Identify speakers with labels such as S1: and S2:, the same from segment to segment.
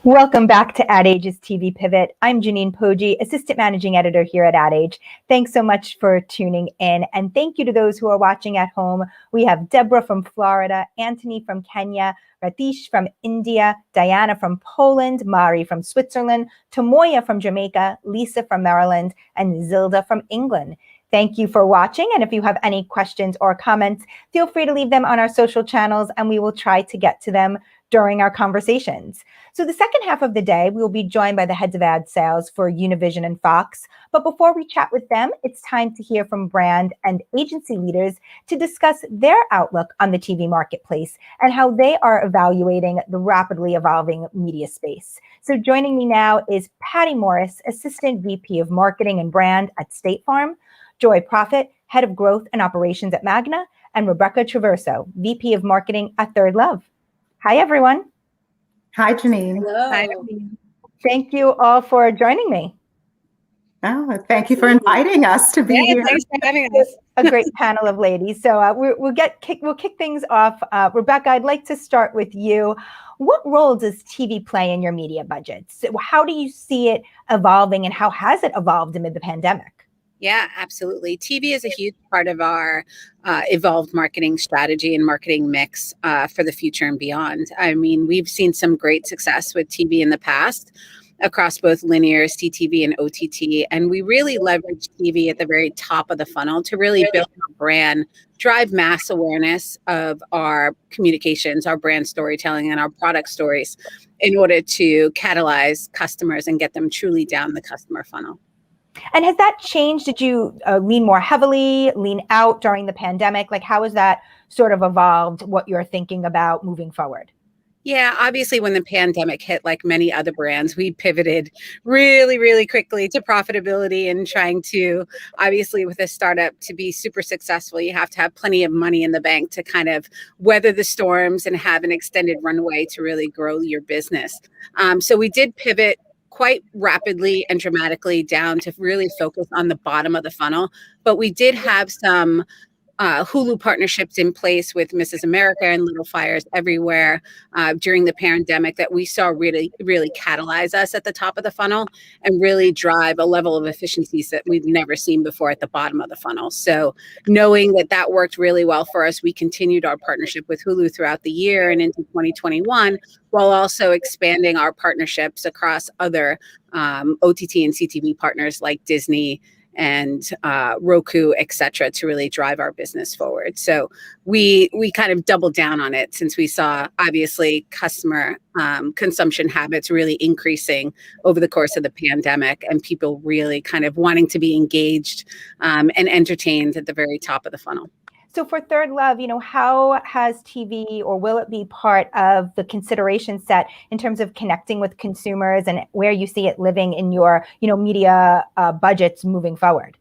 S1: Welcome back to Ad Age's TV Pivot. I'm Janine Poggi, Assistant Managing Editor here at Ad Age. Thanks so much for tuning in. And thank you to those who are watching at home. We have Deborah from Florida, Anthony from Kenya, Ratish from India, Diana from Poland, Mari from Switzerland, Tomoya from Jamaica, Lisa from Maryland, and Zilda from England. Thank you for watching. And if you have any questions or comments, feel free to leave them on our social channels and we will try to get to them during our conversations. So the second half of the day, we will be joined by the heads of ad sales for Univision and Fox. But before we chat with them, it's time to hear from brand and agency leaders to discuss their outlook on the TV marketplace and how they are evaluating the rapidly evolving media space. So joining me now is Patty Morris, Assistant VP of Marketing and Brand at State Farm, Joy Profit, Head of Growth and Operations at Magna, and Rebecca Traverso, VP of Marketing at Third Love. Hi, everyone.
S2: Hi, Janine.
S3: Hello.
S1: Hi. Thank you all for joining me.
S2: Oh, thank you for inviting us to be here.
S3: Thanks for having us.
S1: A great panel of ladies. So we'll kick things off. Rebecca, I'd like to start with you. What role does TV play in your media budgets? How do you see it evolving, and how has it evolved amid the pandemic?
S3: Yeah, absolutely. TV is a huge part of our evolved marketing strategy and marketing mix for the future and beyond. I mean, we've seen some great success with TV in the past across both linear, CTV, and OTT. And we really leverage TV at the very top of the funnel to really build our brand, drive mass awareness of our communications, our brand storytelling, and our product stories in order to catalyze customers and get them truly down the customer funnel.
S1: And has that changed? Did you lean more heavily, lean out during the pandemic? Like, how has that sort of evolved what you're thinking about moving forward?
S3: Yeah, obviously, when the pandemic hit, like many other brands, we pivoted really, really quickly to profitability and trying to, obviously, with a startup to be super successful, you have to have plenty of money in the bank to kind of weather the storms and have an extended runway to really grow your business. So we did pivot quite rapidly and dramatically down to really focus on the bottom of the funnel. But we did have some Hulu partnerships in place with Mrs. America and Little Fires Everywhere during the pandemic that we saw really, really catalyze us at the top of the funnel and really drive a level of efficiencies that we've never seen before at the bottom of the funnel. So knowing that that worked really well for us, we continued our partnership with Hulu throughout the year and into 2021, while also expanding our partnerships across other OTT and CTV partners like Disney and Roku, et cetera, to really drive our business forward. So we kind of doubled down on it since we saw, obviously, customer consumption habits really increasing over the course of the pandemic and people really kind of wanting to be engaged and entertained at the very top of the funnel.
S1: So for Third Love, how has TV, or will it be part of the consideration set in terms of connecting with consumers and where you see it living in your, media budgets moving forward?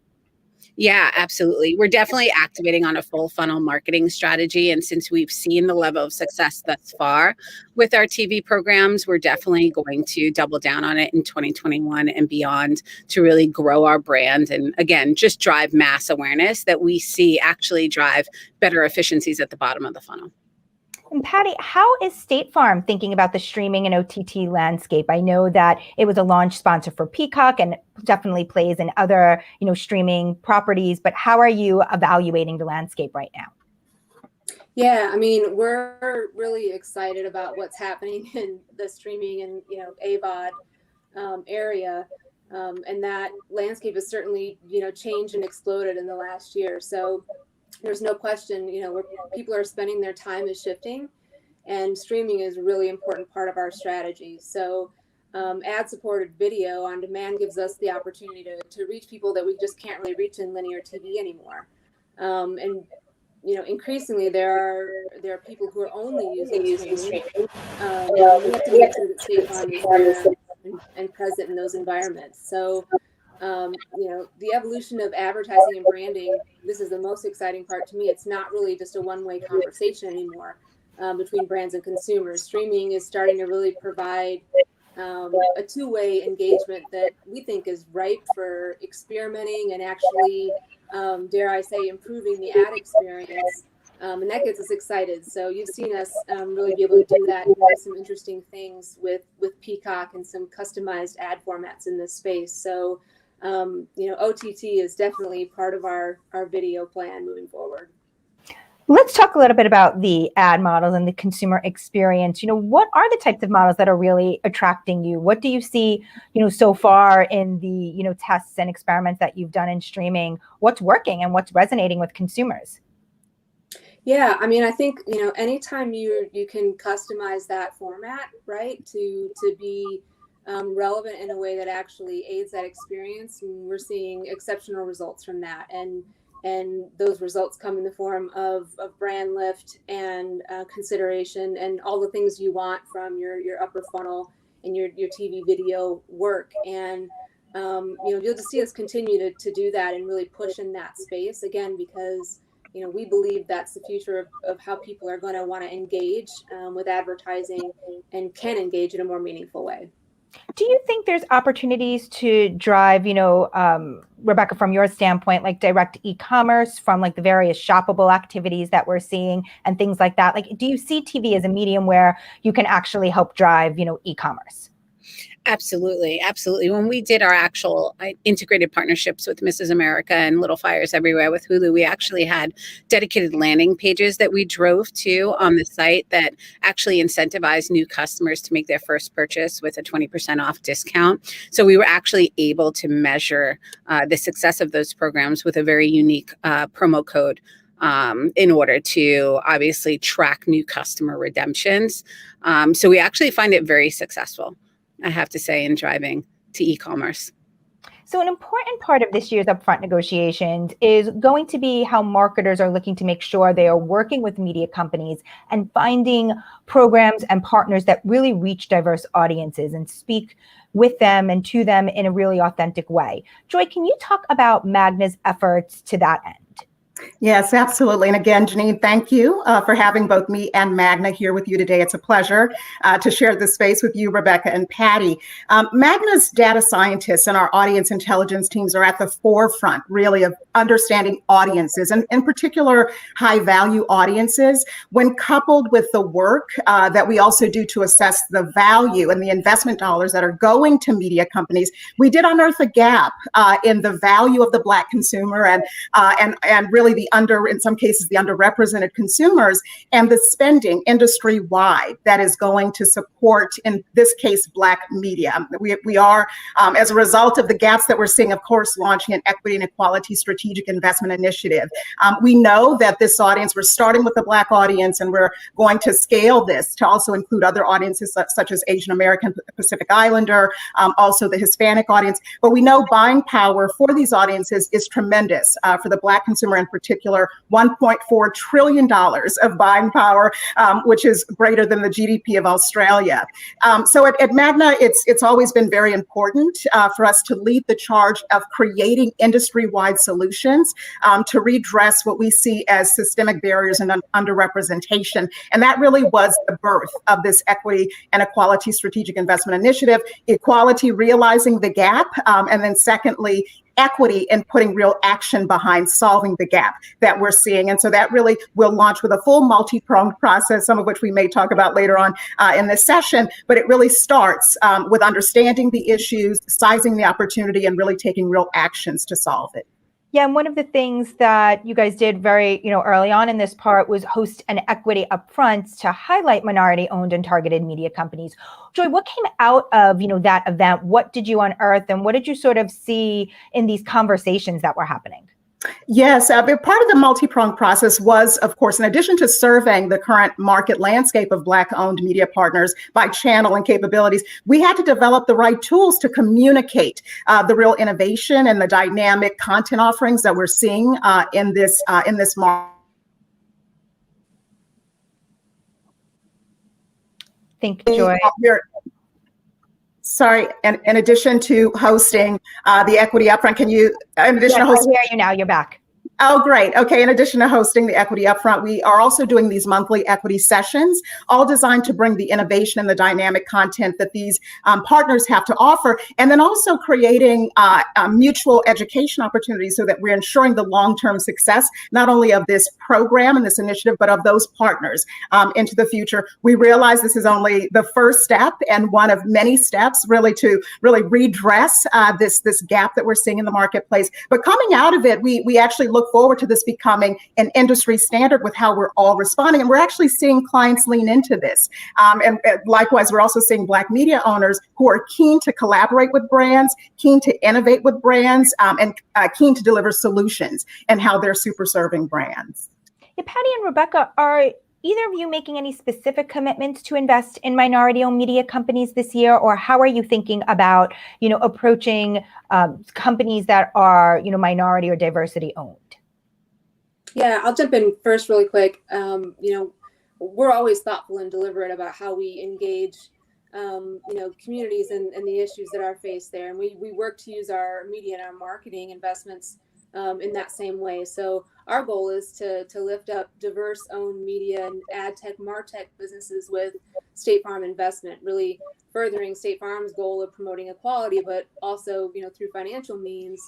S3: Yeah, absolutely. We're definitely activating on a full funnel marketing strategy. And since we've seen the level of success thus far with our TV programs, we're definitely going to double down on it in 2021 and beyond to really grow our brand. And again, just drive mass awareness that we see actually drive better efficiencies at the bottom of the funnel.
S1: And Patty, how is State Farm thinking about the streaming and OTT landscape? I know that it was a launch sponsor for Peacock and definitely plays in other, streaming properties, but how are you evaluating the landscape right now?
S4: Yeah, I mean, we're really excited about what's happening in the streaming and, AVOD area. And that landscape has certainly, changed and exploded in the last year. So there's no question, where people are spending their time is shifting, and streaming is a really important part of our strategy. So ad-supported video on demand gives us the opportunity to reach people that we just can't really reach in linear TV anymore. And increasingly there are people who are only using streaming. We have to make sure that State Farm is there and present in those environments. So the evolution of advertising and branding, this is the most exciting part to me. It's not really just a one-way conversation anymore between brands and consumers. Streaming is starting to really provide a two-way engagement that we think is ripe for experimenting and actually, dare I say, improving the ad experience And that gets us excited. So you've seen us really be able to do that and do some interesting things with Peacock and some customized ad formats in this space. So, OTT is definitely part of our video plan moving forward.
S1: Let's talk a little bit about the ad models and the consumer experience. What are the types of models that are really attracting you? What do you see, so far in the, tests and experiments that you've done in streaming? What's working and what's resonating with consumers?
S4: Yeah, I mean, I think, anytime you can customize that format, right, to be relevant in a way that actually aids that experience, and we're seeing exceptional results from that. And those results come in the form of brand lift and consideration and all the things you want from your upper funnel and your TV video work. And you'll just see us continue to do that and really push in that space, again, because we believe that's the future of how people are going to want to engage with advertising and can engage in a more meaningful way.
S1: Do you think there's opportunities to drive, Rebecca, from your standpoint, like direct e-commerce from like the various shoppable activities that we're seeing and things like that? Like, do you see TV as a medium where you can actually help drive, e-commerce?
S3: Absolutely. Absolutely. When we did our actual integrated partnerships with Mrs. America and Little Fires Everywhere with Hulu, we actually had dedicated landing pages that we drove to on the site that actually incentivized new customers to make their first purchase with a 20% off discount. So we were actually able to measure the success of those programs with a very unique promo code in order to obviously track new customer redemptions. So we actually find it very successful, I have to say, in driving to e-commerce.
S1: So an important part of this year's upfront negotiations is going to be how marketers are looking to make sure they are working with media companies and finding programs and partners that really reach diverse audiences and speak with them and to them in a really authentic way. Joy, can you talk about Magna's efforts to that end?
S2: Yes, absolutely. And again, Janine, thank you for having both me and Magna here with you today. It's a pleasure to share this space with you, Rebecca and Patty. Magna's data scientists and our audience intelligence teams are at the forefront, really, of understanding audiences, and in particular, high-value audiences, when coupled with the work that we also do to assess the value and the investment dollars that are going to media companies. We did unearth a gap in the value of the Black consumer and really in some cases, the underrepresented consumers, and the spending industry-wide that is going to support, in this case, Black media. We are, as a result of the gaps that we're seeing, of course, launching an equity and equality strategic investment initiative. We know that this audience, we're starting with the Black audience, and we're going to scale this to also include other audiences such as Asian American, Pacific Islander, also the Hispanic audience. But we know buying power for these audiences is tremendous for the Black consumer in particular, $1.4 trillion of buying power, which is greater than the GDP of Australia. So at Magna, it's always been very important for us to lead the charge of creating industry-wide solutions to redress what we see as systemic barriers and underrepresentation. And that really was the birth of this equity and equality strategic investment initiative. Equality, realizing the gap, and then secondly, equity and putting real action behind solving the gap that we're seeing. And so that really will launch with a full multi-pronged process, some of which we may talk about later on in this session, but it really starts with understanding the issues, sizing the opportunity, and really taking real actions to solve it.
S1: Yeah, and one of the things that you guys did very, early on in this part was host an equity upfront to highlight minority-owned and targeted media companies. Joy, what came out of, that event? What did you unearth, and what did you sort of see in these conversations that were happening?
S2: Yes, part of the multi-pronged process was, of course, in addition to surveying the current market landscape of Black-owned media partners by channel and capabilities, we had to develop the right tools to communicate the real innovation and the dynamic content offerings that we're seeing in this market.
S1: Thank you, Joy.
S2: Sorry, and in addition to hosting the equity upfront, can you, in addition to
S1: hosting? I hear you now, you're back.
S2: Oh, great. Okay. In addition to hosting the Equity Upfront, we are also doing these monthly equity sessions, all designed to bring the innovation and the dynamic content that these partners have to offer, and then also creating mutual education opportunities so that we're ensuring the long-term success, not only of this program and this initiative, but of those partners into the future. We realize this is only the first step and one of many steps really to really redress this gap that we're seeing in the marketplace. But coming out of it, we actually look forward to this becoming an industry standard with how we're all responding. And we're actually seeing clients lean into this. And likewise, we're also seeing Black media owners who are keen to collaborate with brands, keen to innovate with brands, and keen to deliver solutions and how they're super serving brands.
S1: Yeah, Patty and Rebecca, are either of you making any specific commitments to invest in minority-owned media companies this year, or how are you thinking about, approaching companies that are, minority or diversity owned?
S4: Yeah, I'll jump in first really quick. We're always thoughtful and deliberate about how we engage, communities and the issues that are faced there. And we work to use our media and our marketing investments in that same way. So our goal is to lift up diverse owned media and ad tech, martech businesses with State Farm investment, really furthering State Farm's goal of promoting equality, but also, through financial means,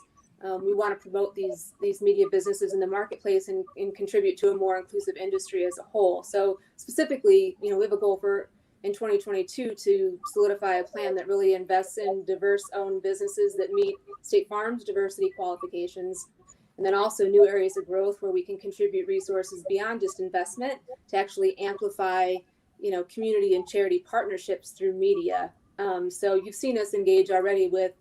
S4: we want to promote these media businesses in the marketplace and contribute to a more inclusive industry as a whole. So specifically, we have a goal for in 2022 to solidify a plan that really invests in diverse owned businesses that meet State Farm's diversity qualifications, and then also new areas of growth where we can contribute resources beyond just investment to actually amplify, community and charity partnerships through media. So you've seen us engage already with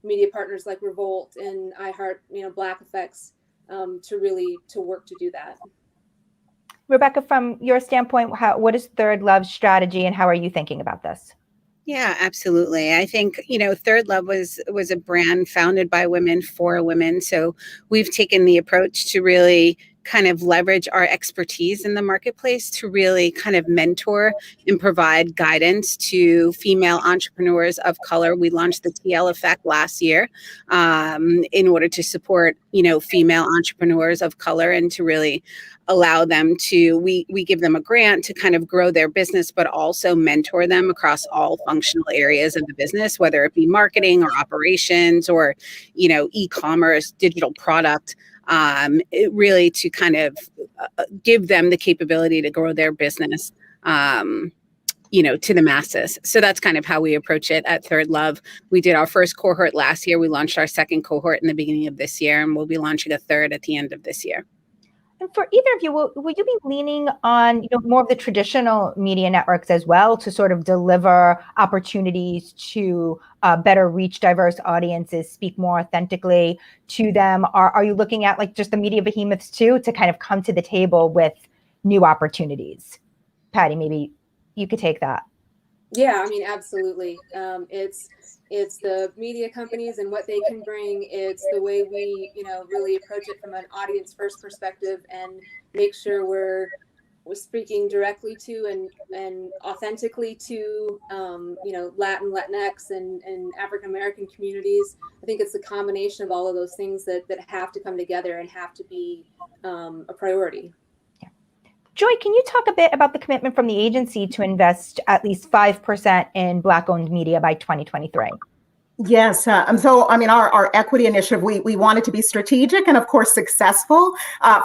S4: media partners like Revolt and iHeart, Black Effects, to work to do that.
S1: Rebecca, from your standpoint, what is Third Love's strategy and how are you thinking about this?
S3: Yeah, absolutely. I think, Third Love was a brand founded by women for women. So we've taken the approach to really kind of leverage our expertise in the marketplace to really kind of mentor and provide guidance to female entrepreneurs of color. We launched the TL Effect last year in order to support, female entrepreneurs of color and to really allow them to, we give them a grant to kind of grow their business, but also mentor them across all functional areas of the business, whether it be marketing or operations or, e-commerce, digital product. Really to kind of give them the capability to grow their business, to the masses. So that's kind of how we approach it at Third Love. We did our first cohort last year. We launched our second cohort in the beginning of this year, and we'll be launching a third at the end of this year.
S1: And for either of you, will you be leaning on more of the traditional media networks as well to sort of deliver opportunities to better reach diverse audiences, speak more authentically to them? Are you looking at like just the media behemoths too to kind of come to the table with new opportunities? Patty, maybe you could take that.
S4: Yeah, absolutely. It's the media companies and what they can bring. It's the way we, really approach it from an audience first perspective and make sure we're speaking directly to and authentically to, Latin, Latinx and African American communities. I think it's the combination of all of those things that have to come together and have to be a priority.
S1: Joy, can you talk a bit about the commitment from the agency to invest at least 5% in Black-owned media by 2023?
S2: Yes. Our equity initiative, we want it to be strategic and, of course, successful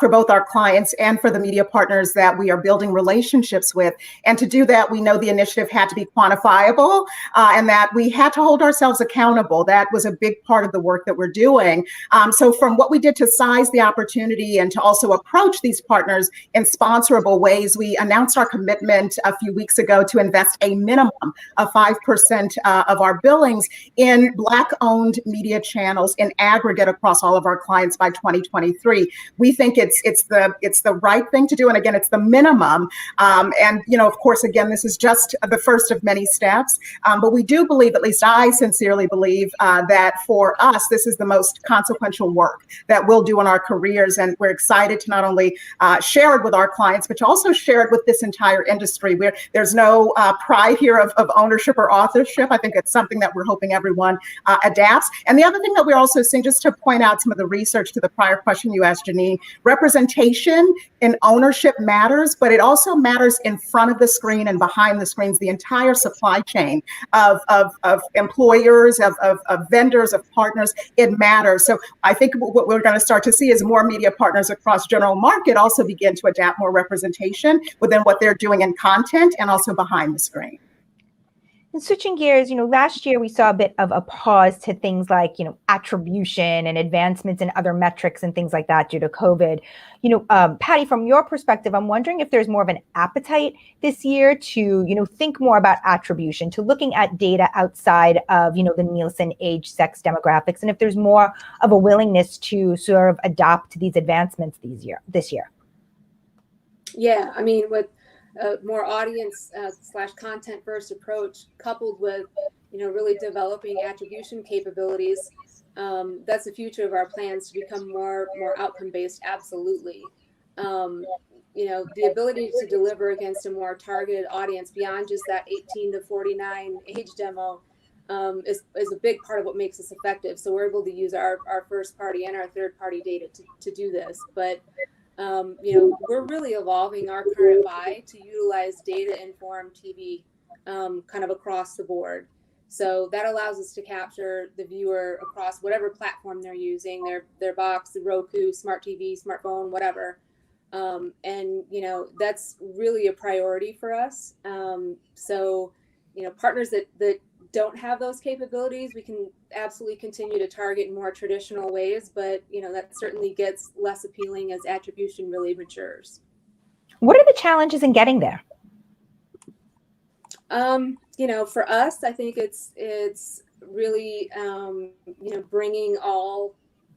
S2: for both our clients and for the media partners that we are building relationships with. And to do that, we know the initiative had to be quantifiable and that we had to hold ourselves accountable. That was a big part of the work that we're doing. So from what we did to size the opportunity and to also approach these partners in sponsorable ways, we announced our commitment a few weeks ago to invest a minimum of 5% of our billings in Black-owned media channels in aggregate across all of our clients by 2023. We think it's the right thing to do, and again, it's the minimum. Of course, again, this is just the first of many steps. But we do believe, at least I sincerely believe, that for us, this is the most consequential work that we'll do in our careers, and we're excited to not only share it with our clients, but to also share it with this entire industry. Where there's no pride here of ownership or authorship. I think it's something that we're hoping everyone everyone adapts. And the other thing that we're also seeing, just to point out some of the research to the prior question you asked, Janine, representation in ownership matters, but it also matters in front of the screen and behind the screens, the entire supply chain of employers, of vendors, of partners. It matters. So I think what we're going to start to see is more media partners across general market also begin to adapt more representation within what they're doing in content and also behind the screen.
S1: And switching gears, last year we saw a bit of a pause to things like, attribution and advancements in other metrics and things like that due to COVID. Patty, from your perspective, I'm wondering if there's more of an appetite this year to, think more about attribution, to looking at data outside of, the Nielsen age, sex demographics, and if there's more of a willingness to sort of adopt these advancements this year.
S4: Yeah, I mean, with more audience / content first approach coupled with, really developing attribution capabilities, that's the future of our plans to become more outcome based. Absolutely. The ability to deliver against a more targeted audience beyond just that 18 to 49 age demo is a big part of what makes us effective. So we're able to use our first party and our third party data to do this. But we're really evolving our current buy to utilize data-informed TV kind of across the board. So that allows us to capture the viewer across whatever platform they're using, their box, the Roku, smart TV, smartphone, whatever. That's really a priority for us. So partners that don't have those capabilities, we can absolutely continue to target in more traditional ways, but that certainly gets less appealing as attribution really matures.
S1: What are the challenges in getting there?
S4: For us, I think it's really bringing all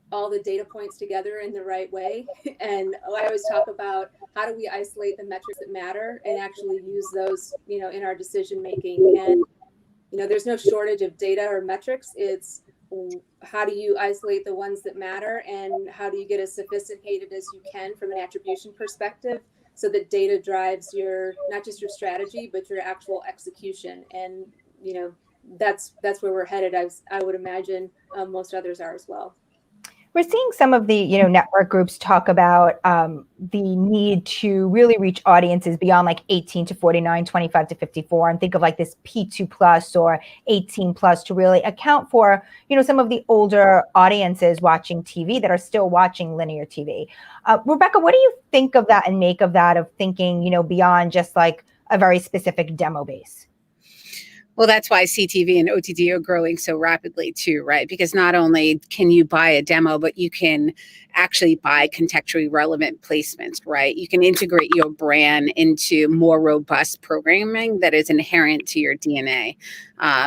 S4: the data points together in the right way. And I always talk about how do we isolate the metrics that matter and actually use those in our decision making. And there's no shortage of data or metrics. It's how do you isolate the ones that matter and how do you get as sophisticated as you can from an attribution perspective so that data drives not just your strategy, but your actual execution. And, that's where we're headed, as I would imagine most others are as well.
S1: We're seeing some of the, network groups talk about the need to really reach audiences beyond like 18 to 49, 25 to 54, and think of like this P2 plus or 18 plus to really account for, some of the older audiences watching TV that are still watching linear TV. Rebecca, what do you think of that and make of that, of thinking, beyond just like a very specific demo base?
S3: Well, that's why CTV and OTT are growing so rapidly too, right? Because not only can you buy a demo, but you can actually buy contextually relevant placements, right? You can integrate your brand into more robust programming that is inherent to your DNA.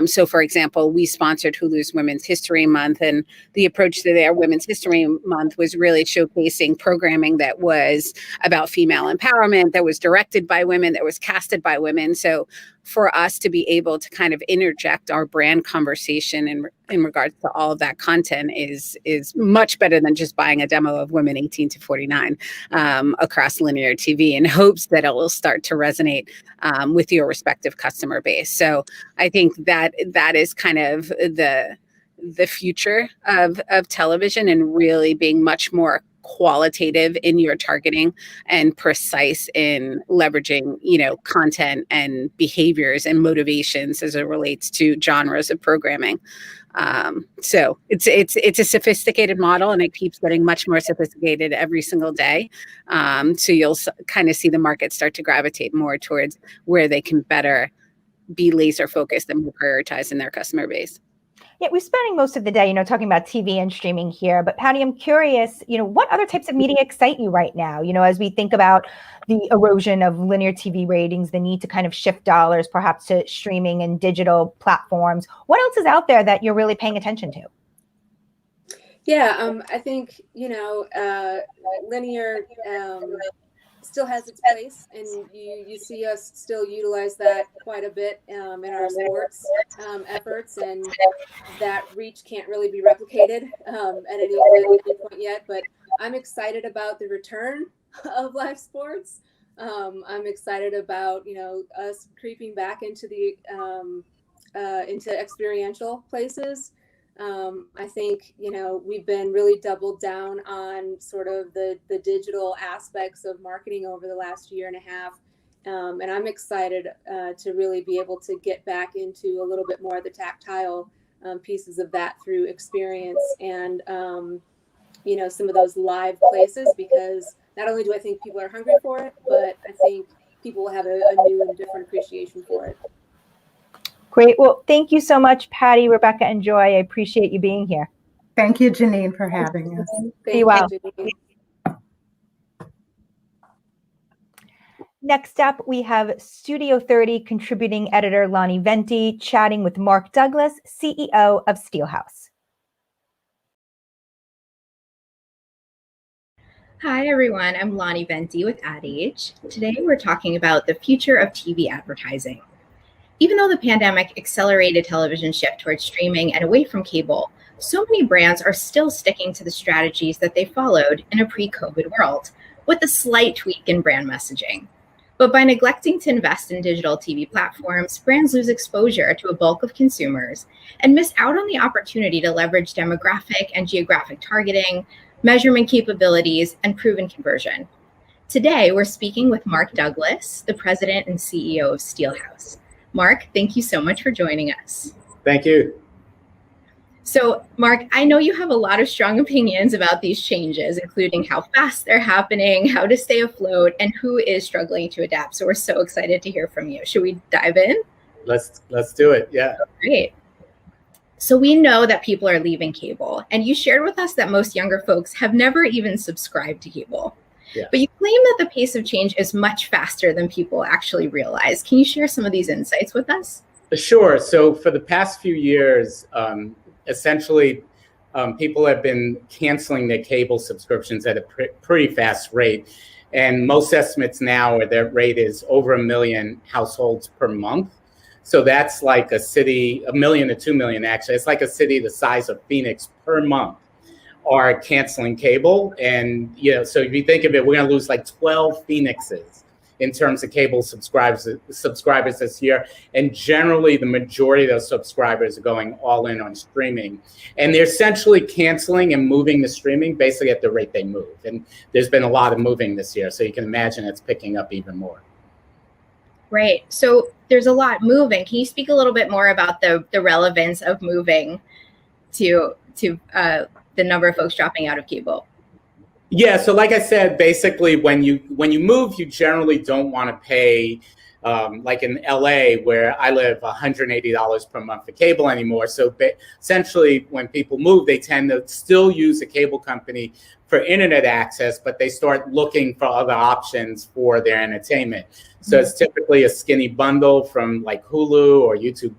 S3: So, for example, we sponsored Hulu's Women's History Month, and the approach to their Women's History Month was really showcasing programming that was about female empowerment, that was directed by women, that was casted by women. So for us to be able to kind of interject our brand conversation in regards to all of that content is much better than just buying a demo of women 18 to 49 across linear TV in hopes that it will start to resonate with your respective customer base. So I think that is kind of the future of television, and really being much more qualitative in your targeting and precise in leveraging, content and behaviors and motivations as it relates to genres of programming. So it's a sophisticated model, and it keeps getting much more sophisticated every single day. So you'll kind of see the market start to gravitate more towards where they can better be laser focused and prioritize in their customer base.
S1: Yeah, we're spending most of the day, talking about TV and streaming here. But Patty, I'm curious, what other types of media excite you right now? As we think about the erosion of linear TV ratings, the need to kind of shift dollars perhaps to streaming and digital platforms. What else is out there that you're really paying attention to?
S4: Yeah, I think, linear still has its place, and you see us still utilize that quite a bit in our sports efforts, and that reach can't really be replicated at any point yet. But I'm excited about the return of live sports. I'm excited about us creeping back into the into experiential places. I think, we've been really doubled down on sort of the digital aspects of marketing over the last year and a half. And I'm excited to really be able to get back into a little bit more of the tactile pieces of that through experience and, some of those live places, because not only do I think people are hungry for it, but I think people will have a new and different appreciation for it.
S1: Great. Well, thank you so much, Patty, Rebecca, and Joy. I appreciate you being here.
S2: Thank you, Janine, for having us.
S1: Be well.
S4: Janine.
S1: Next up, we have Studio 30 contributing editor Lonnie Venti chatting with Mark Douglas, CEO of Steelhouse.
S5: Hi, everyone. I'm Lonnie Venti with Ad Age. Today, we're talking about the future of TV advertising. Even though the pandemic accelerated television shift towards streaming and away from cable, so many brands are still sticking to the strategies that they followed in a pre-COVID world, with a slight tweak in brand messaging. But by neglecting to invest in digital TV platforms, brands lose exposure to a bulk of consumers and miss out on the opportunity to leverage demographic and geographic targeting, measurement capabilities, and proven conversion. Today, we're speaking with Mark Douglas, the president and CEO of Steelhouse. Mark, thank you so much for joining us.
S6: Thank you.
S5: So, Mark, I know you have a lot of strong opinions about these changes, including how fast they're happening, how to stay afloat, and who is struggling to adapt. So we're so excited to hear from you. Should we dive in?
S6: Let's do it. Yeah.
S5: Great. So we know that people are leaving cable, and you shared with us that most younger folks have never even subscribed to cable.
S6: Yeah.
S5: But you claim that the pace of change is much faster than people actually realize. Can you share some of these insights with us?
S6: Sure. So for the past few years, essentially, people have been canceling their cable subscriptions at a pretty fast rate. And most estimates now are their rate is over 1 million households per month. So that's like a city, 1 million to 2 million, actually. It's like a city the size of Phoenix per month are canceling cable. And, so if you think of it, we're going to lose like 12 Phoenixes in terms of cable subscribers this year. And generally, the majority of those subscribers are going all in on streaming. And they're essentially canceling and moving to streaming basically at the rate they move. And there's been a lot of moving this year. So you can imagine it's picking up even more.
S5: Right. So there's a lot moving. Can you speak a little bit more about the relevance of moving to the number of folks dropping out of cable?
S6: Yeah, so like I said, basically when you move, you generally don't want to pay, like in LA where I live, $180 per month for cable anymore. So essentially when people move, they tend to still use a cable company for internet access, but they start looking for other options for their entertainment. So it's typically a skinny bundle from like Hulu or YouTube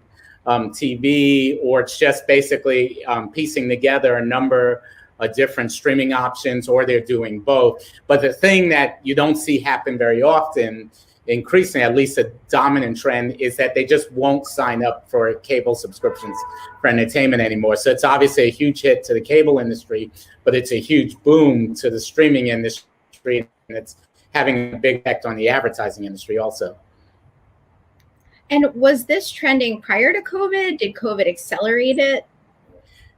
S6: TV, or it's just basically piecing together a number of different streaming options, or they're doing both. But the thing that you don't see happen very often, increasingly, at least a dominant trend, is that they just won't sign up for cable subscriptions for entertainment anymore. So it's obviously a huge hit to the cable industry, but it's a huge boom to the streaming industry, and it's having a big effect on the advertising industry also.
S5: And was this trending prior to COVID? Did COVID accelerate it?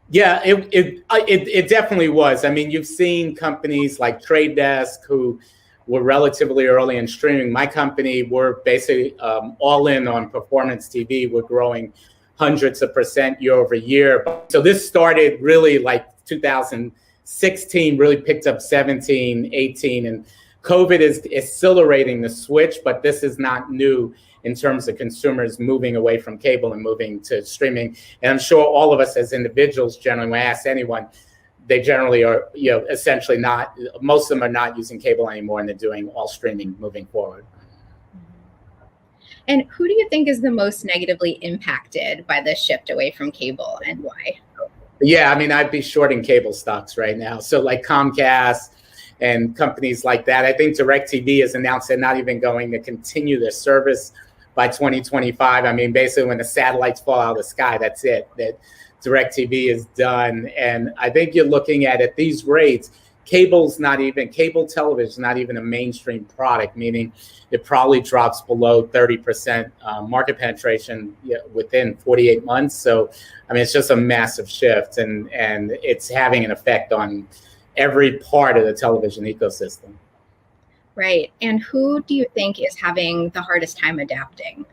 S6: Yeah, it definitely was. I mean, you've seen companies like Trade Desk who were relatively early in streaming. My company, we're basically all in on performance TV. We're growing hundreds of % year over year. So this started really like 2016, really picked up 17, 18, and COVID is accelerating the switch, but this is not new in terms of consumers moving away from cable and moving to streaming. And I'm sure all of us as individuals, generally, when I ask anyone, they generally are, essentially not, most of them are not using cable anymore, and they're doing all streaming moving forward.
S5: And who do you think is the most negatively impacted by this shift away from cable, and why?
S6: Yeah, I mean, I'd be shorting cable stocks right now. So like Comcast and companies like that. I think DirecTV has announced they're not even going to continue their service by 2025. I mean, basically when the satellites fall out of the sky, that's it. That DirecTV is done. And I think you're looking at these rates, cable television is not even a mainstream product, meaning it probably drops below 30% market penetration within 48 months. So, I mean, it's just a massive shift, and it's having an effect on every part of the television ecosystem.
S5: Right. And who do you think is having the hardest time adapting?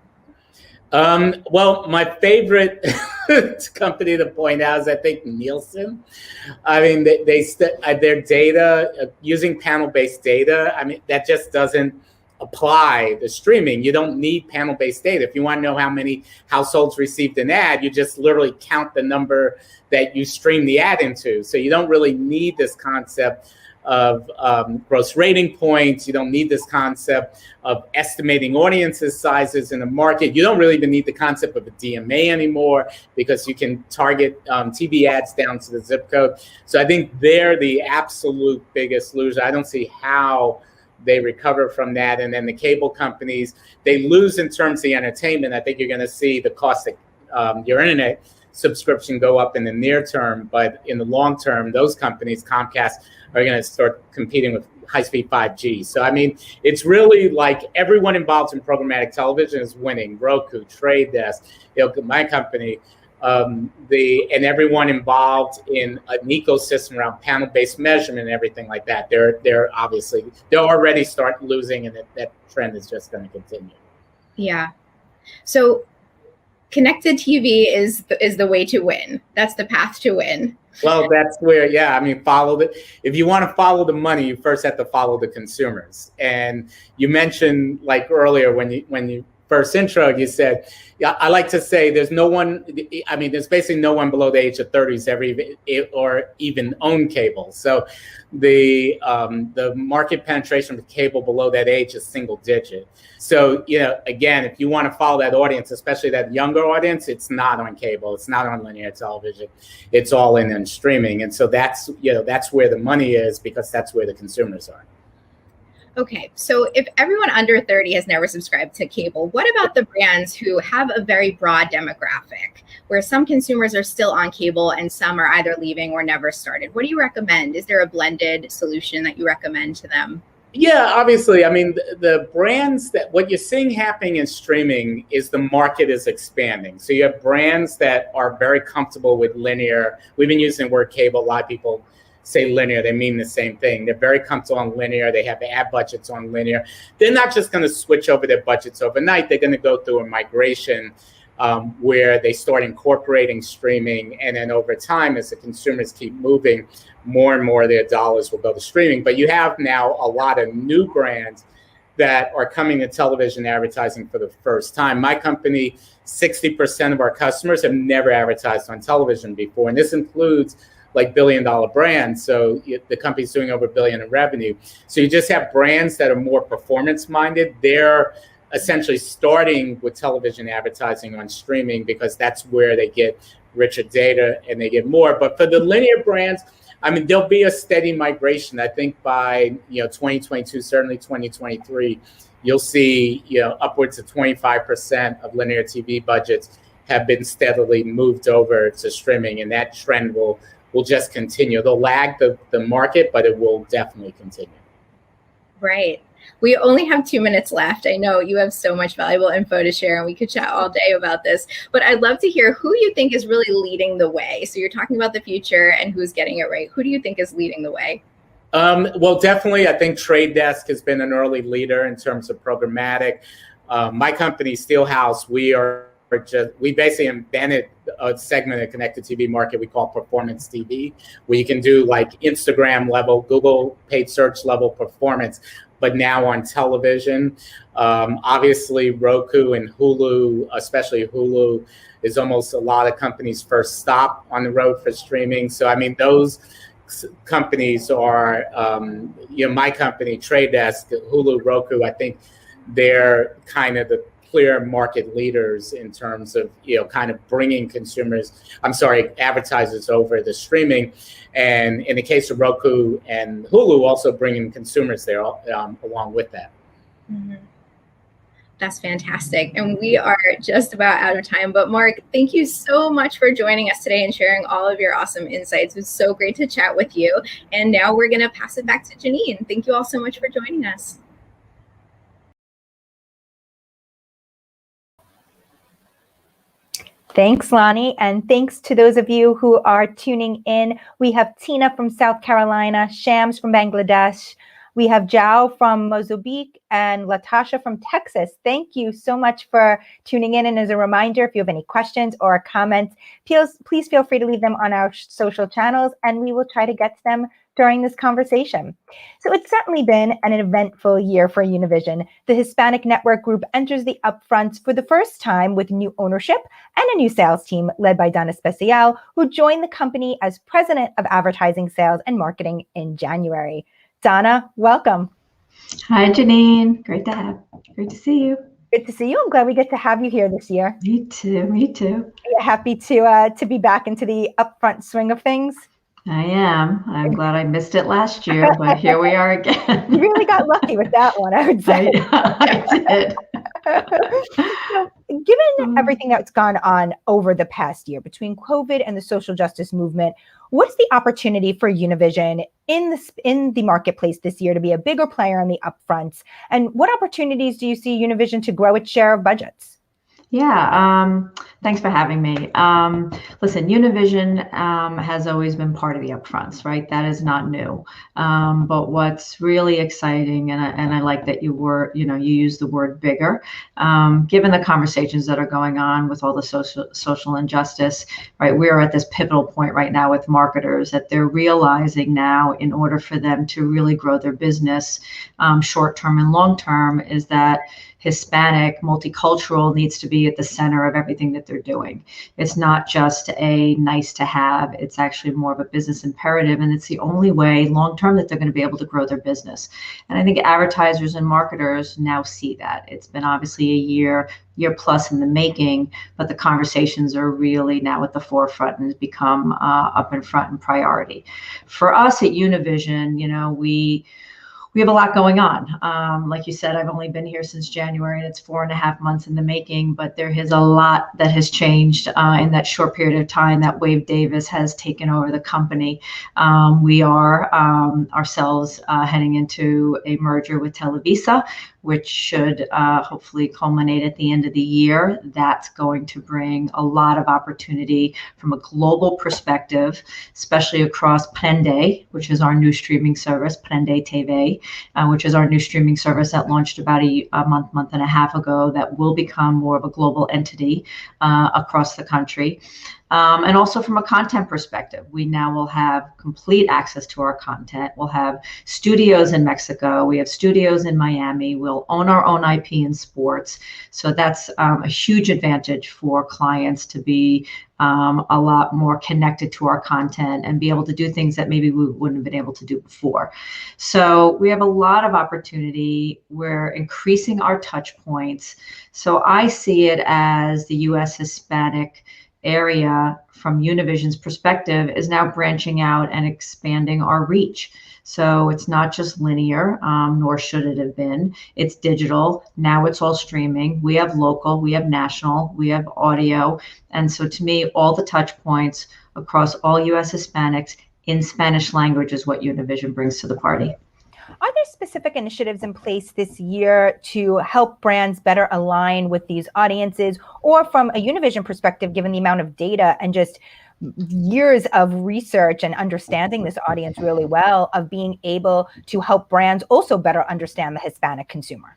S6: Well, my favorite company to point out is, I think, Nielsen. I mean, their data, using panel-based data, I mean, that just doesn't apply to streaming. You don't need panel-based data. If you want to know how many households received an ad, you just literally count the number that you stream the ad into. So you don't really need this concept of gross rating points. You don't need this concept of estimating audiences sizes in the market. You don't really even need the concept of a DMA anymore, because you can target TV ads down to the zip code. So I think they're the absolute biggest loser. I don't see how they recover from that. And then the cable companies, they lose in terms of the entertainment. I think you're going to see the cost of your internet subscription go up in the near term, but in the long term, those companies, Comcast, are going to start competing with high-speed 5G. So, I mean, it's really like everyone involved in programmatic television is winning. Roku, Trade Desk, my company, and everyone involved in an ecosystem around panel-based measurement and everything like that. They're already start losing, and that trend is just going to continue.
S5: Yeah. So connected TV is the way to win. That's the path to win.
S6: Well, that's where, I mean, if you want to follow the money, you first have to follow the consumers. And you mentioned, like earlier, when you first intro, you said, I like to say there's basically no one below the age of 30 or even own cable. So the market penetration of cable below that age is single digit. So, again, if you want to follow that audience, especially that younger audience, it's not on cable, it's not on linear television, it's all in streaming. And so that's where the money is, because that's where the consumers are.
S5: Okay, so if everyone under 30 has never subscribed to cable, what about the brands who have a very broad demographic, where some consumers are still on cable and some are either leaving or never started? What do you recommend? Is there a blended solution that you recommend to them?
S6: Yeah, obviously. I mean, the brands what you're seeing happening in streaming is the market is expanding. So you have brands that are very comfortable with linear. We've been using the word cable. A lot of people say linear, they mean the same thing. They're very comfortable on linear. They have ad budgets on linear. They're not just going to switch over their budgets overnight. They're going to go through a migration where they start incorporating streaming. And then over time, as the consumers keep moving, more and more of their dollars will go to streaming. But you have now a lot of new brands that are coming to television advertising for the first time. My company, 60% of our customers have never advertised on television before. And this includes like billion-dollar brands. So the company's doing over $1 billion in revenue. So you just have brands that are more performance-minded. They're essentially starting with television advertising on streaming, because that's where they get richer data and they get more. But for the linear brands, I mean, there'll be a steady migration. I think by 2022, certainly 2023, you'll see upwards of 25% of linear TV budgets have been steadily moved over to streaming, and that trend will just continue. They'll lag the market, but it will definitely continue.
S5: Right. We only have 2 minutes left. I know you have so much valuable info to share, and we could chat all day about this, but I'd love to hear who you think is really leading the way. So you're talking about the future and who's getting it right. Who do you think is leading the way?
S6: Well, definitely, I think Trade Desk has been an early leader in terms of programmatic. My company, Steelhouse, we basically invented a segment of connected TV market we call performance TV, where you can do like Instagram level, Google paid search level performance, but now on television. Obviously, Roku and Hulu, especially Hulu, is almost a lot of companies' first stop on the road for streaming. So, I mean, those companies are, my company, Trade Desk, Hulu, Roku, I think they're kind of the clear market leaders in terms of, kind of bringing advertisers over the streaming. And in the case of Roku and Hulu, also bringing consumers there along with that.
S5: Mm-hmm. That's fantastic. And we are just about out of time. But Mark, thank you so much for joining us today and sharing all of your awesome insights. It was so great to chat with you. And now we're going to pass it back to Janine. Thank you all so much for joining us.
S1: Thanks, Lonnie. And thanks to those of you who are tuning in. We have Tina from South Carolina, Shams from Bangladesh. We have Zhao from Mozambique and Latasha from Texas. Thank you so much for tuning in. And as a reminder, if you have any questions or comments, please feel free to leave them on our social channels, and we will try to get to them during this conversation. So it's certainly been an eventful year for Univision. The Hispanic Network Group enters the upfronts for the first time with new ownership and a new sales team led by Donna Special, who joined the company as President of Advertising, Sales, and Marketing in January. Donna, welcome.
S7: Hi, Janine. Great to see you.
S1: Good to see you. I'm glad we get to have you here this year.
S7: Me too.
S1: You're happy to be back into the upfront swing of things?
S7: I am. I'm glad I missed it last year, but here we are again.
S1: You really got lucky with that one, I would say.
S7: I did.
S1: So, given everything that's gone on over the past year between COVID and the social justice movement, what's the opportunity for Univision in the marketplace this year to be a bigger player on the upfronts? And what opportunities do you see Univision to grow its share of budgets?
S7: Yeah, thanks for having me. Listen, Univision has always been part of the upfronts, right? That is not new. But what's really exciting, and I like that you used the word bigger, given the conversations that are going on with all the social injustice, right? We're at this pivotal point right now with marketers that they're realizing now, in order for them to really grow their business, short term and long term, is that Hispanic, multicultural needs to be at the center of everything that they're doing. It's not just a nice to have, it's actually more of a business imperative, and it's the only way long term that they're going to be able to grow their business. And I think advertisers and marketers now see that. It's been obviously a year plus in the making, but the conversations are really now at the forefront and has become up in front and priority. For us at Univision, we have a lot going on. Like you said, I've only been here since January, and it's 4.5 months in the making, but there is a lot that has changed in that short period of time that Wade Davis has taken over the company. We are ourselves heading into a merger with Televisa, which should hopefully culminate at the end of the year. That's going to bring a lot of opportunity from a global perspective, especially across Prende, which is our new streaming service, Prende TV, which is our new streaming service that launched about a month and a half ago, that will become more of a global entity across the country. And also from a content perspective, we now will have complete access to our content. We'll have studios in Mexico. We have studios in Miami. We'll own our own IP in sports. So that's a huge advantage for clients to be a lot more connected to our content and be able to do things that maybe we wouldn't have been able to do before. So we have a lot of opportunity. We're increasing our touch points. So I see it as the U.S. Hispanic area, from Univision's perspective, is now branching out and expanding our reach. So it's not just linear, nor should it have been. It's digital. Now it's all streaming. We have local, we have national, we have audio. And so to me, all the touch points across all U.S. Hispanics in Spanish language is what Univision brings to the party.
S1: Are there specific initiatives in place this year to help brands better align with these audiences, or from a Univision perspective, given the amount of data and just years of research and understanding this audience really well, of being able to help brands also better understand the Hispanic consumer?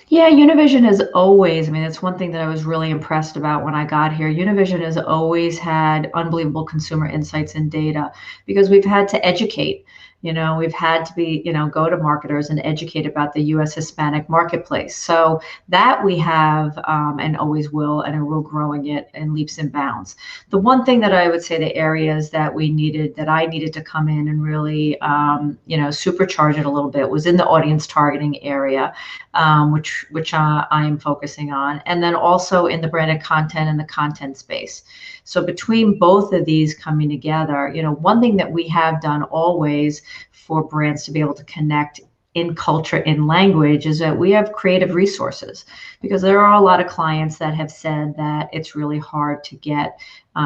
S7: Yeah, Univision has always, that's one thing that I was really impressed about when I got here. Univision has always had unbelievable consumer insights and data, because we've had to educate. We've had to be, go to marketers and educate about the U.S. Hispanic marketplace. So that we have and always will, and we're growing it in leaps and bounds. The one thing that I would say, the areas that I needed to come in and really, supercharge it a little bit, was in the audience targeting area, which I am focusing on, and then also in the branded content and the content space. So between both of these coming together, one thing that we have done always for brands to be able to connect in culture, in language, is that we have creative resources, because there are a lot of clients that have said that it's really hard to get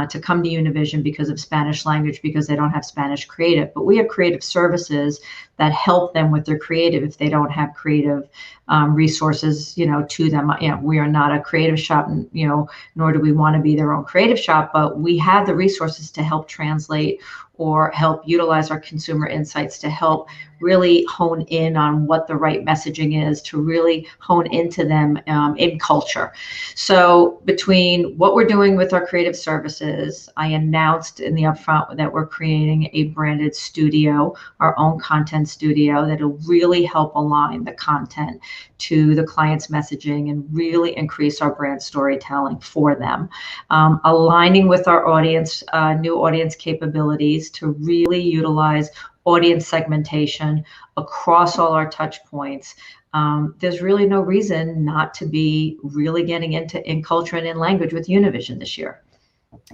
S7: to come to Univision because of Spanish language, because they don't have Spanish creative. But we have creative services that help them with their creative if they don't have creative resources, to them. We are not a creative shop, nor do we want to be their own creative shop, but we have the resources to help translate or help utilize our consumer insights to help really hone in on what the right messaging is, to really hone into them in culture. So between what we're doing with our creative services, I announced in the upfront that we're creating a branded studio, our own content studio, that'll really help align the content to the client's messaging and really increase our brand storytelling for them. Aligning with our audience, new audience capabilities to really utilize audience segmentation across all our touch points. There's really no reason not to be really getting into in culture and in language with Univision this year.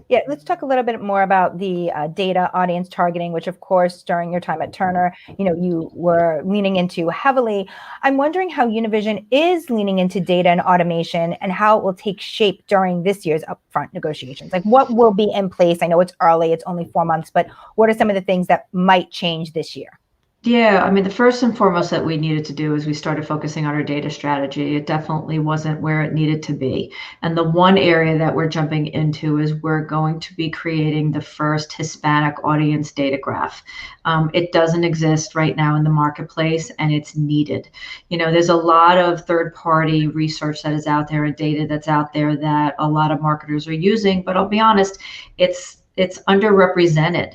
S1: Yeah, let's talk a little bit more about the data audience targeting, which of course, during your time at Turner, you were leaning into heavily. I'm wondering how Univision is leaning into data and automation and how it will take shape during this year's upfront negotiations. Like, what will be in place? I know it's early, it's only 4 months, but what are some of the things that might change this year?
S7: Yeah, I mean, the first and foremost that we needed to do is we started focusing on our data strategy. It definitely wasn't where it needed to be. And the one area that we're jumping into is we're going to be creating the first Hispanic audience data graph. It doesn't exist right now in the marketplace, and it's needed. There's a lot of third-party research that is out there and data that's out there that a lot of marketers are using, but I'll be honest, it's underrepresented.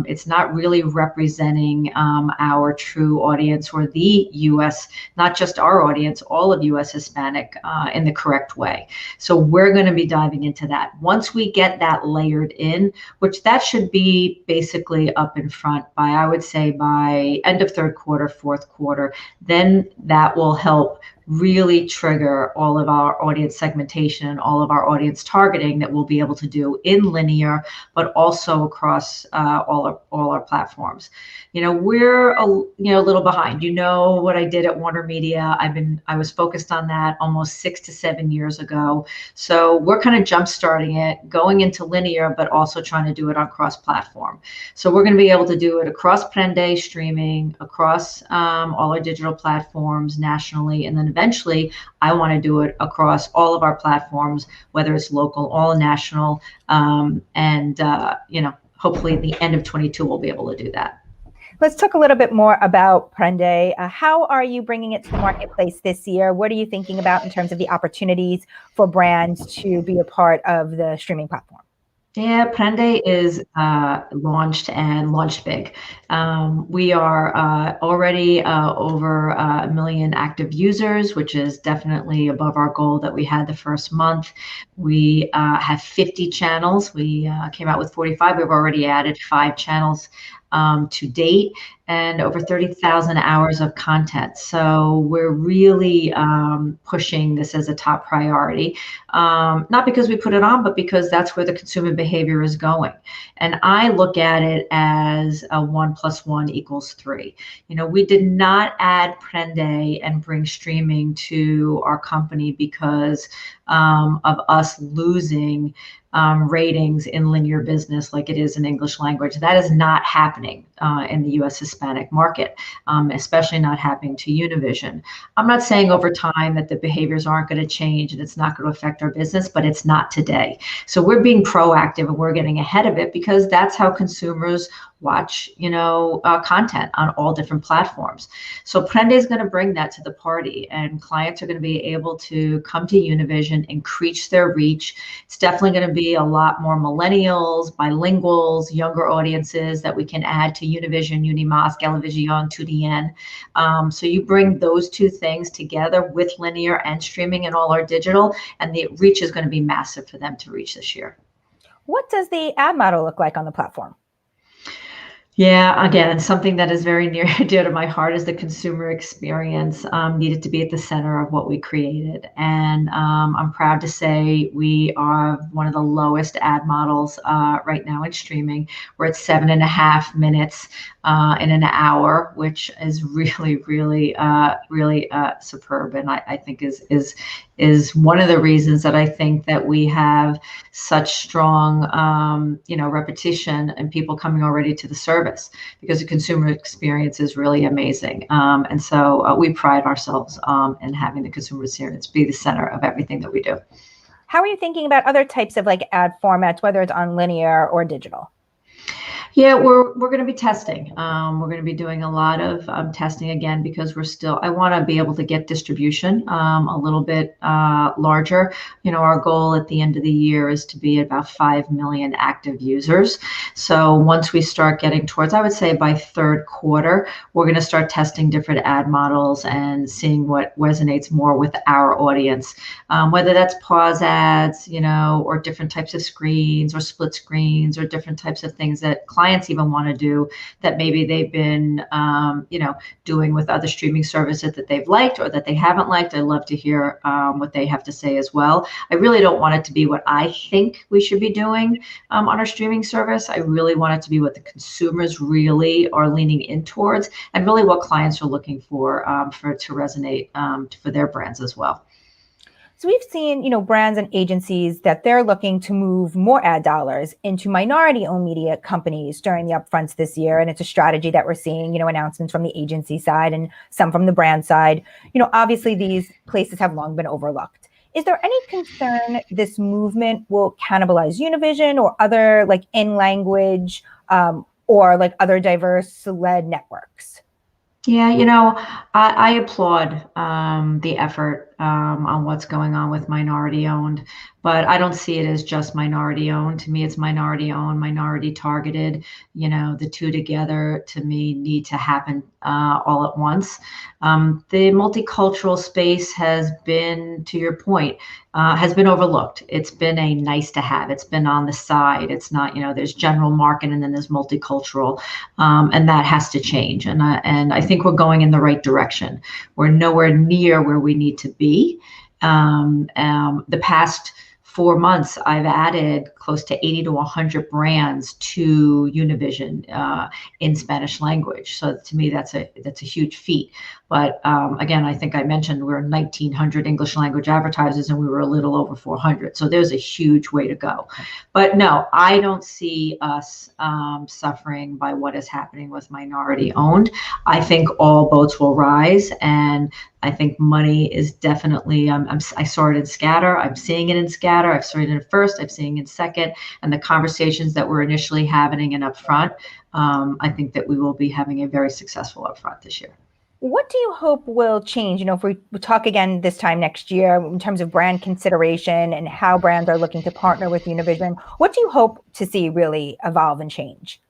S7: It's not really representing our true audience, or the U.S., not just our audience, all of U.S. Hispanic in the correct way. So we're going to be diving into that. Once we get that layered in, which that should be basically up in front by, I would say, by end of third quarter, fourth quarter, then that will help really trigger all of our audience segmentation and all of our audience targeting that we'll be able to do in linear, but also across all our platforms. We're a little behind. What I did at Warner Media, I was focused on that almost 6 to 7 years ago. So we're kind of jump starting it, going into linear, but also trying to do it on cross-platform. So we're going to be able to do it across Prende streaming, across all our digital platforms nationally, and then eventually I want to do it across all of our platforms, whether it's local, all national, and hopefully at the end of 22 we'll be able to do that.
S1: Let's talk a little bit more about Prende. How are you bringing it to the marketplace this year? What are you thinking about in terms of the opportunities for brands to be a part of the streaming platform?
S7: Yeah, Prende is launched big. We are already over 1 million active users, which is definitely above our goal that we had the first month. We have 50 channels. We came out with 45. We've already added 5 channels to date, and over 30,000 hours of content. So we're really pushing this as a top priority, not because we put it on, but because that's where the consumer behavior is going. And I look at it as a 1 + 1 = 3. We did not add Prende and bring streaming to our company because of us losing ratings in linear business like it is in English language. That is not happening in the U.S. Hispanic market, especially not happening to Univision. I'm not saying over time that the behaviors aren't going to change and it's not going to affect our business, but it's not today. So we're being proactive and we're getting ahead of it because that's how consumers watch, content on all different platforms. So Prende is going to bring that to the party, and clients are going to be able to come to Univision, increase their reach. It's definitely going to be a lot more millennials, bilinguals, younger audiences that we can add to Univision, Unimas, Television, 2DN. So you bring those two things together with linear and streaming and all our digital, and the reach is going to be massive for them to reach this year.
S1: What does the ad model look like on the platform?
S7: Yeah, again, something that is very near and dear to my heart is the consumer experience needed to be at the center of what we created. And I'm proud to say we are one of the lowest ad models right now in streaming. We're at 7.5 minutes in an hour, which is really, really superb. And I think is one of the reasons that I think that we have such strong, repetition and people coming already to the service, because the consumer experience is really amazing. And so we pride ourselves in having the consumer experience be the center of everything that we do.
S1: How are you thinking about other types of like ad formats, whether it's on linear or digital?
S7: Yeah, we're going to be testing. We're going to be doing a lot of testing again, because I want to be able to get distribution a little bit larger. Our goal at the end of the year is to be about 5 million active users. So once we start getting towards, I would say by third quarter, we're going to start testing different ad models and seeing what resonates more with our audience, whether that's pause ads, or different types of screens or split screens or different types of things that clients even want to do that maybe they've been, doing with other streaming services that they've liked or that they haven't liked. I love to hear what they have to say as well. I really don't want it to be what I think we should be doing on our streaming service. I really want it to be what the consumers really are leaning in towards, and really what clients are looking for it to resonate for their brands as well.
S1: So we've seen, brands and agencies that they're looking to move more ad dollars into minority-owned media companies during the upfronts this year. And it's a strategy that we're seeing, announcements from the agency side and some from the brand side. Obviously these places have long been overlooked. Is there any concern this movement will cannibalize Univision or other like in-language or like other diverse-led networks?
S7: Yeah, I applaud the effort on what's going on with minority owned, but I don't see it as just minority owned. To me, it's minority owned, minority targeted. The two together to me need to happen all at once. The multicultural space has been, to your point, has been overlooked. It's been a nice to have. It's been on the side. It's not, there's general market and then there's multicultural, and that has to change. And I think we're going in the right direction. We're nowhere near where we need to be. The past 4 months, I've added close to 80 to 100 brands to Univision in Spanish language. So to me, that's a huge feat. But again, I think I mentioned we're 1,900 English language advertisers, and we were a little over 400. So there's a huge way to go. But no, I don't see us suffering by what is happening with minority owned. I think all boats will rise, and I think money is definitely, I saw it in scatter. I'm seeing it in scatter. I've seen it in first, I'm seeing it in second. And the conversations that we're initially having in upfront, I think that we will be having a very successful upfront this year.
S1: What do you hope will change? If we talk again this time next year in terms of brand consideration and how brands are looking to partner with Univision, what do you hope to see really evolve and change?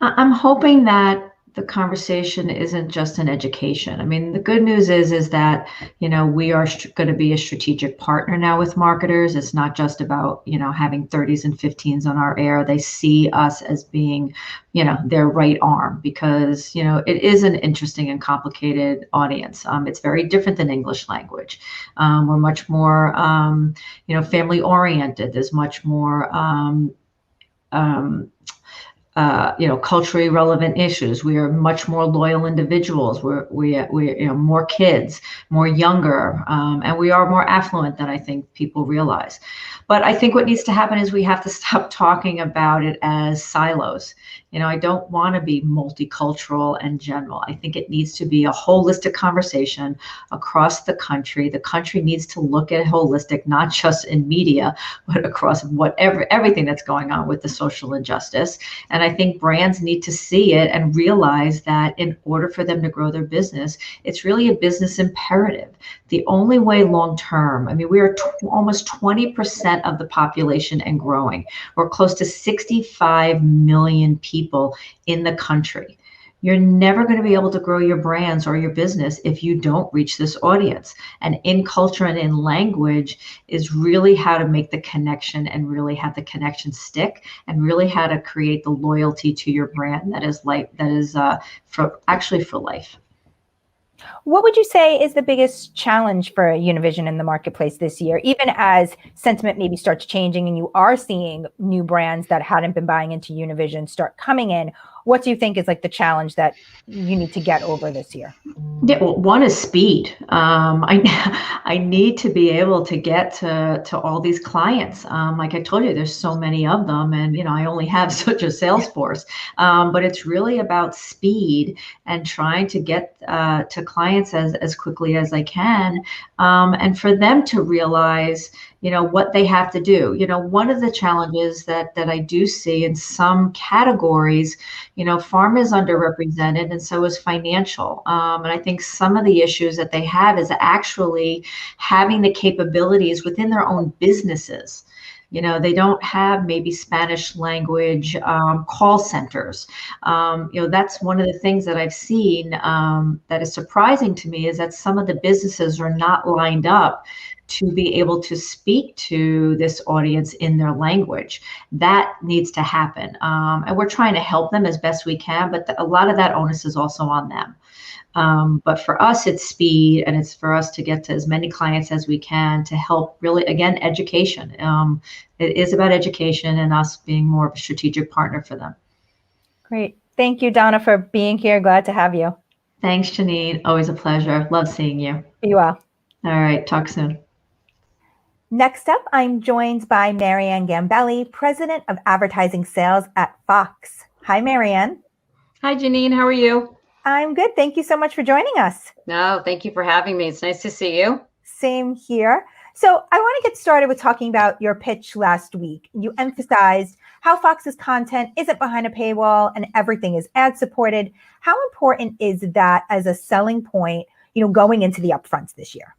S7: I'm hoping that the conversation isn't just an education. I mean, the good news is that, we are going to be a strategic partner now with marketers. It's not just about, having 30s and 15s on our air. They see us as being, their right arm, because, it is an interesting and complicated audience. It's very different than English language. We're much more, family oriented. There's much more, culturally relevant issues. We are much more loyal individuals. We're more kids, more younger, and we are more affluent than I think people realize. But I think what needs to happen is we have to stop talking about it as silos. I don't want to be multicultural and general. I think it needs to be a holistic conversation across the country. The country needs to look at holistic, not just in media, but across everything that's going on with the social injustice. And I think brands need to see it and realize that in order for them to grow their business, it's really a business imperative. The only way long term, we are almost 20% of the population and growing. We're close to 65 million people in the country. you're never going to be able to grow your brands or your business if you don't reach this audience. And in culture and in language is really how to make the connection and really have the connection stick, and really how to create the loyalty to your brand that is for life.
S1: What would you say is the biggest challenge for Univision in the marketplace this year, even as sentiment maybe starts changing and you are seeing new brands that hadn't been buying into Univision start coming in? What do you think is like the challenge that you need to get over this year?
S7: Yeah, well, one is speed. I need to be able to get to all these clients. Like I told you, there's so many of them, and I only have such a sales force. But it's really about speed and trying to get to clients as quickly as I can, and for them to realize what they have to do. One of the challenges that I do see in some categories, pharma is underrepresented, and so is financial. And I think some of the issues that they have is actually having the capabilities within their own businesses. They don't have maybe Spanish language call centers. That's one of the things that I've seen that is surprising to me, is that some of the businesses are not lined up to be able to speak to this audience in their language. That needs to happen. And we're trying to help them as best we can, but a lot of that onus is also on them. But for us, it's speed, and it's for us to get to as many clients as we can to help really, again, education. It is about education and us being more of a strategic partner for them.
S1: Great. Thank you, Donna, for being here. Glad to have you.
S7: Thanks, Janine. Always a pleasure. Love seeing you.
S1: Be well.
S7: All right. Talk soon.
S1: Next up, I'm joined by Marianne Gambelli, President of Advertising Sales at Fox. Hi, Marianne.
S8: Hi, Janine. How are you?
S1: I'm good. Thank you so much for joining us.
S8: No, thank you for having me. It's nice to see you.
S1: Same here. So I want to get started with talking about your pitch last week. You emphasized how Fox's content isn't behind a paywall and everything is ad supported. How important is that as a selling point, going into the upfronts this year?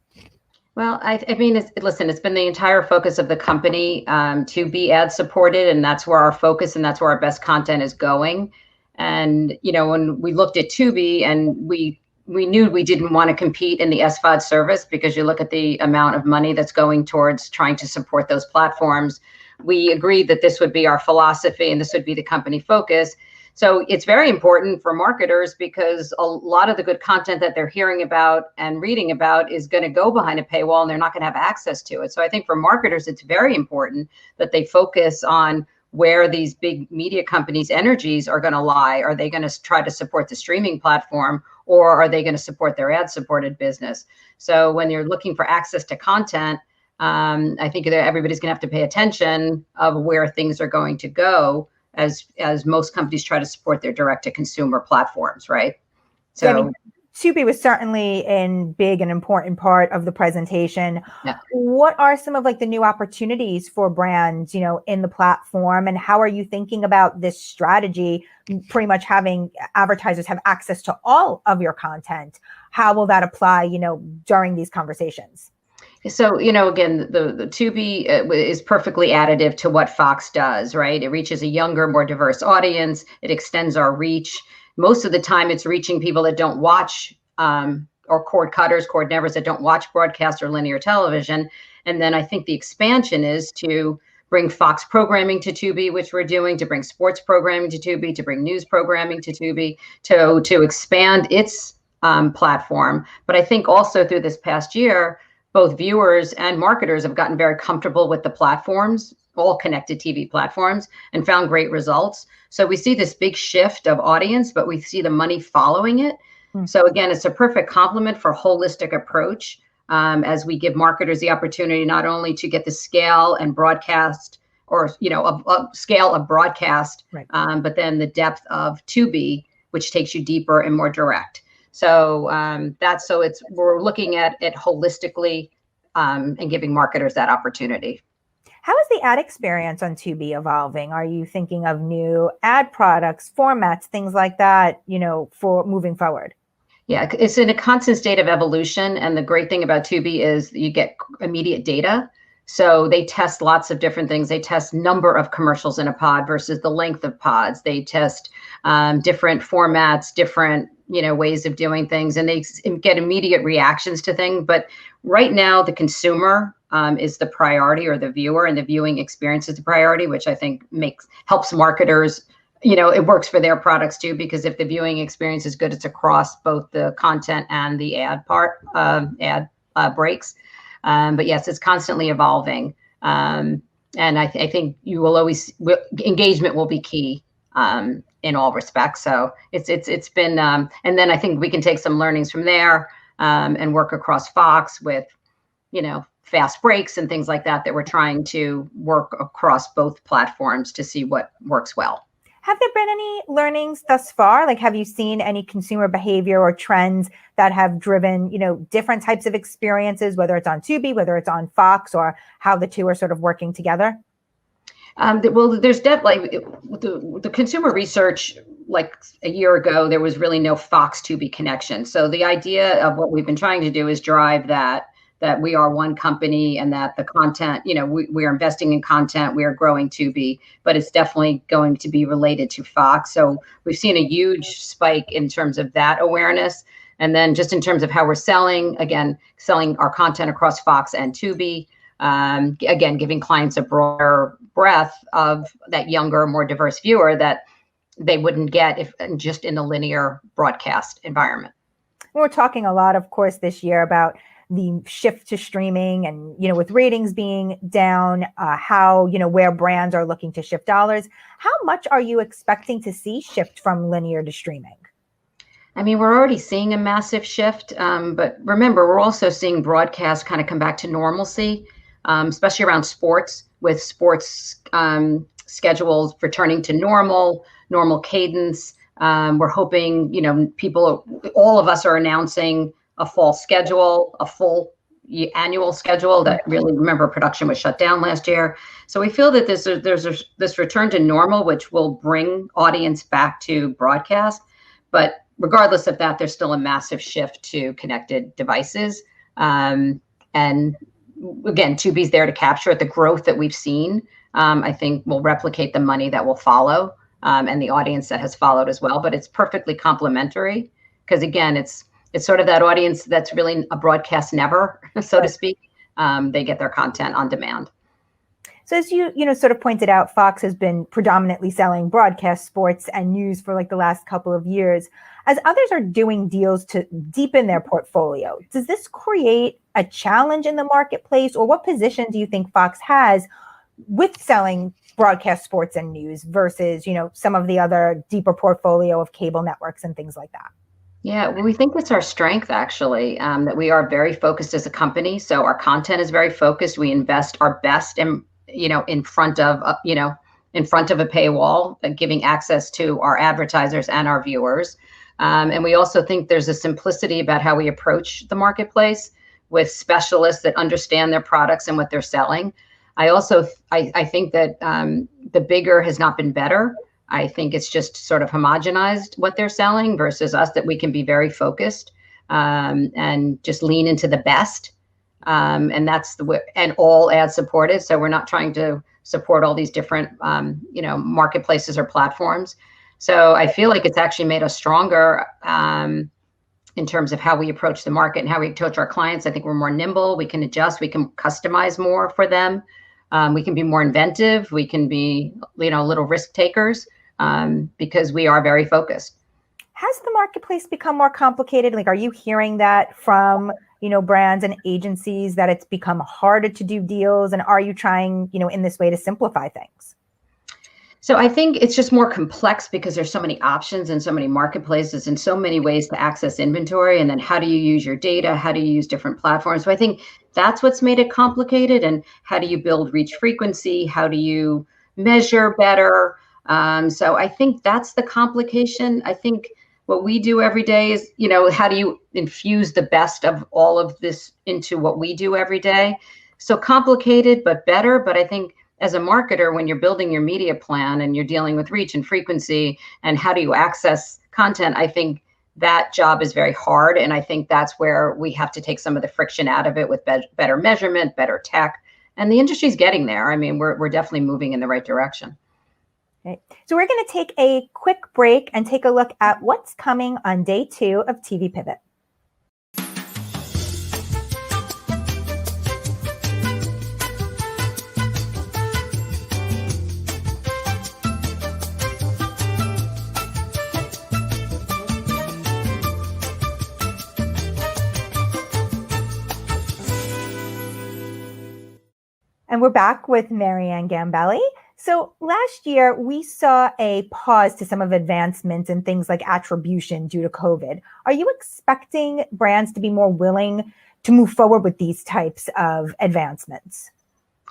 S8: Well, I mean, it's been the entire focus of the company to be ad supported, and that's where our focus and that's where our best content is going. And, when we looked at Tubi, and we knew we didn't want to compete in the SVOD service, because you look at the amount of money that's going towards trying to support those platforms, we agreed that this would be our philosophy and this would be the company focus. So it's very important for marketers, because a lot of the good content that they're hearing about and reading about is going to go behind a paywall, and they're not going to have access to it. So I think for marketers, it's very important that they focus on where these big media companies' energies are going to lie. Are they going to try to support the streaming platform, or are they going to support their ad-supported business? So when you're looking for access to content, I think that everybody's going to have to pay attention of where things are going to go, as most companies try to support their direct-to-consumer platforms, right? So,
S1: I mean, Tubi was certainly a big and important part of the presentation.
S8: Yeah.
S1: What are some of the new opportunities for brands, in the platform, and how are you thinking about this strategy, pretty much having advertisers have access to all of your content? How will that apply, during these conversations?
S8: So, again, the Tubi is perfectly additive to what Fox does, right? It reaches a younger, more diverse audience. It extends our reach. Most of the time, it's reaching people that don't watch, or cord cutters, cord nevers that don't watch broadcast or linear television. And then I think the expansion is to bring Fox programming to Tubi, which we're doing, to bring sports programming to Tubi, to bring news programming to Tubi, to expand its platform. But I think also through this past year, both viewers and marketers have gotten very comfortable with the platforms, all connected TV platforms, and found great results. So we see this big shift of audience, but we see the money following it. So again, it's a perfect complement for a holistic approach, as we give marketers the opportunity not only to get the scale and broadcast, or a scale of broadcast, right, but then the depth of Tubi, which takes you deeper and more direct. So we're looking at it holistically, and giving marketers that opportunity.
S1: How is the ad experience on Tubi evolving? Are you thinking of new ad products, formats, things like that, for moving forward?
S8: Yeah, it's in a constant state of evolution. And the great thing about Tubi is you get immediate data. So they test lots of different things. They test number of commercials in a pod versus the length of pods. They test different formats, different ways of doing things, and they get immediate reactions to things. But right now, the consumer is the priority, or the viewer, and the viewing experience is the priority, which I think helps marketers. It works for their products too, because if the viewing experience is good, it's across both the content and the ad breaks. But yes, it's constantly evolving. And I think you will engagement will be key in all respects. So it's been, and then I think we can take some learnings from there and work across Fox with, fast breaks and things like that we're trying to work across both platforms to see what works well.
S1: Have there been any learnings thus far? Like, have you seen any consumer behavior or trends that have driven, different types of experiences, whether it's on Tubi, whether it's on Fox, or how the two are sort of working together?
S8: Well, there's definitely the consumer research. Like a year ago, there was really no Fox Tubi connection. So the idea of what we've been trying to do is drive that we are one company, and that the content, we are investing in content, we are growing Tubi, but it's definitely going to be related to Fox. So we've seen a huge spike in terms of that awareness. And then just in terms of how we're selling our content across Fox and Tubi, again, giving clients a broader breadth of that younger, more diverse viewer that they wouldn't get if just in the linear broadcast environment.
S1: We're talking a lot, of course, this year about the shift to streaming, and with ratings being down, how where brands are looking to shift dollars. How much are you expecting to see shift from linear to streaming?
S8: I mean, we're already seeing a massive shift, but remember, we're also seeing broadcast kind of come back to normalcy, especially around sports, with sports schedules returning to normal cadence. We're hoping, all of us are announcing a fall schedule, a full annual schedule that really, remember, production was shut down last year. So we feel that there's this return to normal, which will bring audience back to broadcast. But regardless of that, there's still a massive shift to connected devices. And again, Tubi's there to capture it. The growth that we've seen, I think, will replicate the money that will follow, and the audience that has followed as well. But it's perfectly complementary, because again, it's sort of that audience that's really a broadcast never, so to speak. They get their content on demand.
S1: So as you sort of pointed out, Fox has been predominantly selling broadcast sports and news for like the last couple of years. As others are doing deals to deepen their portfolio, does this create a challenge in the marketplace, or what position do you think Fox has with selling broadcast sports and news versus, some of the other deeper portfolio of cable networks and things like that?
S8: Yeah, well, we think it's our strength, actually, that we are very focused as a company. So our content is very focused. We invest our best in front of a paywall, giving access to our advertisers and our viewers. And we also think there's a simplicity about how we approach the marketplace with specialists that understand their products and what they're selling. I think that the bigger has not been better. I think it's just sort of homogenized what they're selling versus us, that we can be very focused and just lean into the best. And that's and all ad supported. So we're not trying to support all these different, marketplaces or platforms. So I feel like it's actually made us stronger in terms of how we approach the market and how we approach our clients. I think we're more nimble. We can adjust. We can customize more for them. We can be more inventive. We can be, little risk takers because we are very focused.
S1: Has the marketplace become more complicated? Like, are you hearing that from, brands and agencies, that it's become harder to do deals? And are you trying, in this way to simplify things?
S8: So I think it's just more complex because there's so many options and so many marketplaces and so many ways to access inventory. And then how do you use your data? How do you use different platforms? So I think that's what's made it complicated. And how do you build reach frequency? How do you measure better? So I think that's the complication. I think what we do every day is, how do you infuse the best of all of this into what we do every day? So complicated, but better. But I think as a marketer, when you're building your media plan and you're dealing with reach and frequency and how do you access content, I think that job is very hard. And I think that's where we have to take some of the friction out of it with better measurement, better tech, And the industry's getting there. I mean, we're definitely moving in the right direction.
S1: Okay. So we're going to take a quick break and take a look at what's coming on day 2 of TV Pivot. And we're back with Marianne Gambelli. So last year, we saw a pause to some of advancements in things like attribution due to COVID. Are you expecting brands to be more willing to move forward with these types of advancements?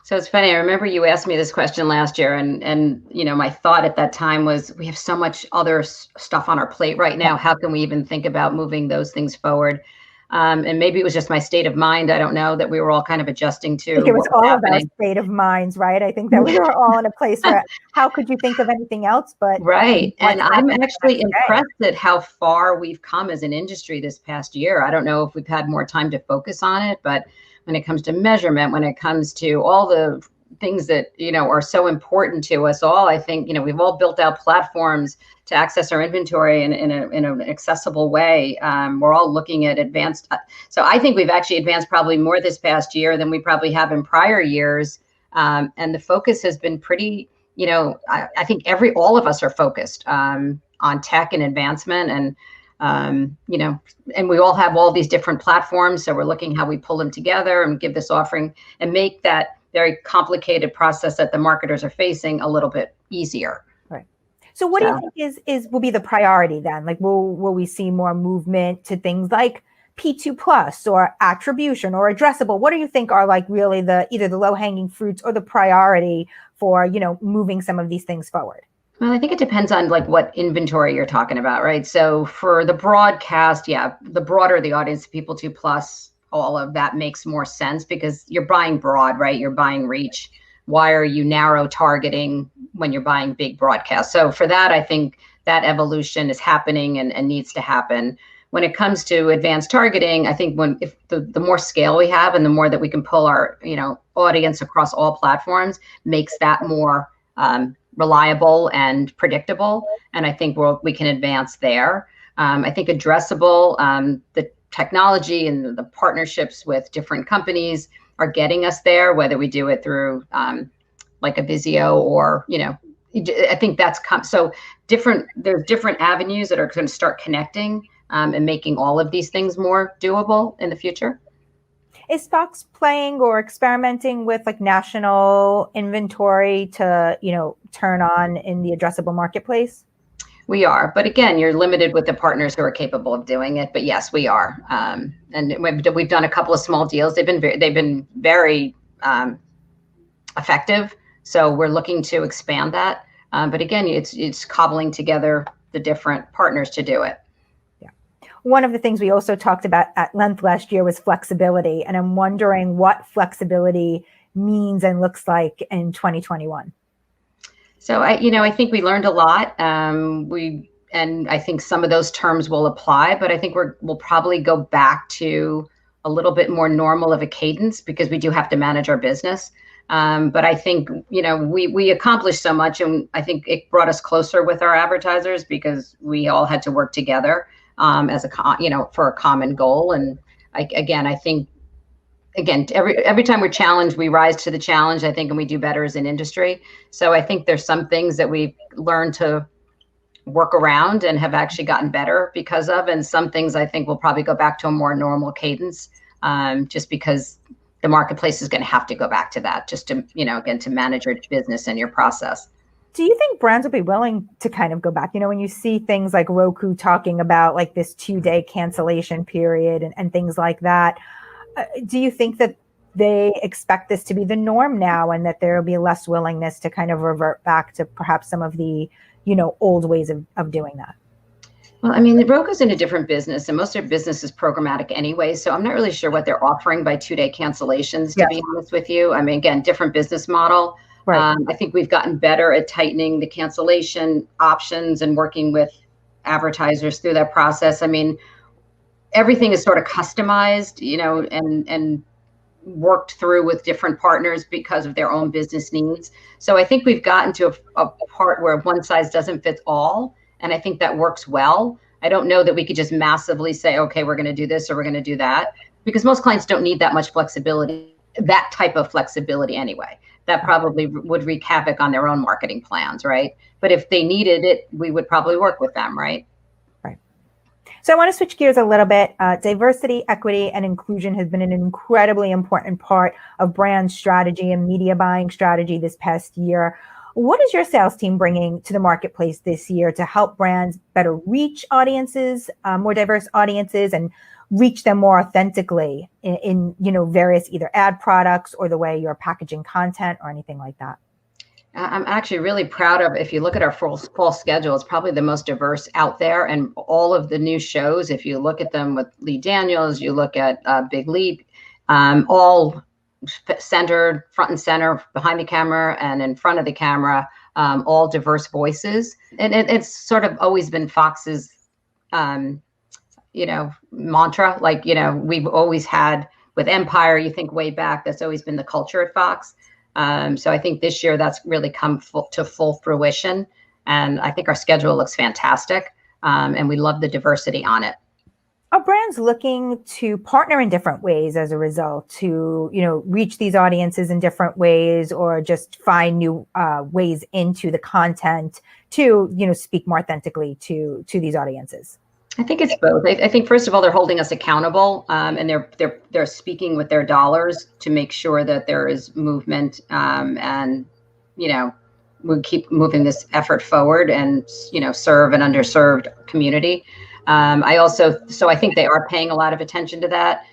S8: So it's funny. I remember you asked me this question last year, and my thought at that time was, we have so much other stuff on our plate right now. How can we even think about moving those things forward? And maybe it was just my state of mind. I don't know, that we were all kind of adjusting to.
S1: I think it was all of our state of minds, right? I think that we were all in a place where how could you think of anything else but
S8: right. And I'm actually impressed at how far we've come as an industry this past year. I don't know if we've had more time to focus on it, but when it comes to measurement, when it comes to all the things that are so important to us all, I think we've all built out platforms to access our inventory in an accessible way. We're all looking at advanced. So I think we've actually advanced probably more this past year than we probably have in prior years. And the focus has been pretty. I think all of us are focused on tech and advancement, and and we all have all these different platforms. So we're looking how we pull them together and give this offering and make that very complicated process that the marketers are facing a little bit easier.
S1: Right. So what do you think will be the priority then? Like, will we see more movement to things like P2 plus or attribution or addressable? What do you think are like really either the low hanging fruits or the priority for, moving some of these things forward?
S8: Well, I think it depends on like what inventory you're talking about, right? So for the broadcast, the broader the audience, People 2 plus, all of that makes more sense because you're buying broad, right? You're buying reach. Why are you narrow targeting when you're buying big broadcast? So for that, I think that evolution is happening and needs to happen. When it comes to advanced targeting, I think if the more scale we have and the more that we can pull our audience across all platforms, makes that more reliable and predictable. And I think we can advance there. I think addressable, the technology and the partnerships with different companies are getting us there, whether we do it through like a Vizio or, I think that's so different. There's different avenues that are going to start connecting and making all of these things more doable in the future.
S1: Is Fox playing or experimenting with like national inventory to, turn on in the addressable marketplace?
S8: We are, but again, you're limited with the partners who are capable of doing it. But yes, we are, and we've done a couple of small deals. They've been very effective. So we're looking to expand that. But again, it's cobbling together the different partners to do it.
S1: Yeah, one of the things we also talked about at length last year was flexibility, and I'm wondering what flexibility means and looks like in 2021.
S8: So I think we learned a lot. And I think some of those terms will apply, but I think we'll probably go back to a little bit more normal of a cadence because we do have to manage our business. But I think, we accomplished so much, and I think it brought us closer with our advertisers because we all had to work together for a common goal. And I think every time we're challenged, we rise to the challenge, I think, and we do better as an industry. So I think there's some things that we've learned to work around and have actually gotten better because of, and some things I think we'll probably go back to a more normal cadence, just because the marketplace is going to have to go back to that, just to, again, to manage your business and your process.
S1: Do you think brands will be willing to kind of go back? When you see things like Roku talking about like this 2-day cancellation period and things like that, do you think that they expect this to be the norm now and that there will be less willingness to kind of revert back to perhaps some of the, old ways of doing that?
S8: Well, I mean, Roku's in a different business and most of their business is programmatic anyway. So I'm not really sure what they're offering by 2-day cancellations, to be honest with you. I mean, again, different business model. Right. I think we've gotten better at tightening the cancellation options and working with advertisers through that process. I mean, everything is sort of customized, and worked through with different partners because of their own business needs. So I think we've gotten to a part where one size doesn't fit all. And I think that works well. I don't know that we could just massively say, okay, we're going to do this or we're going to do that, because most clients don't need that much flexibility, that type of flexibility anyway. That probably would wreak havoc on their own marketing plans, right? But if they needed it, we would probably work with them, right?
S1: Right. So I want to switch gears a little bit. Diversity, equity, and inclusion has been an incredibly important part of brand strategy and media buying strategy this past year. What is your sales team bringing to the marketplace this year to help brands better reach audiences, more diverse audiences, and reach them more authentically in various either ad products or the way you're packaging content or anything like that?
S8: I'm actually really proud of, if you look at our fall schedule, it's probably the most diverse out there. And all of the new shows, if you look at them with Lee Daniels, you look at Big Leap, all centered front and center, behind the camera and in front of the camera, all diverse voices. And it's sort of always been Fox's, mantra. Like, we've always had with Empire, you think way back, that's always been the culture at Fox. So I think this year that's really come to full fruition. And I think our schedule looks fantastic. And we love the diversity on it.
S1: Are brands looking to partner in different ways as a result to, reach these audiences in different ways, or just find new ways into the content to, speak more authentically to these audiences?
S8: I think it's both. I think first of all, they're holding us accountable, and they're speaking with their dollars to make sure that there is movement, and we keep moving this effort forward and serve an underserved community. So I think they are paying a lot of attention to that.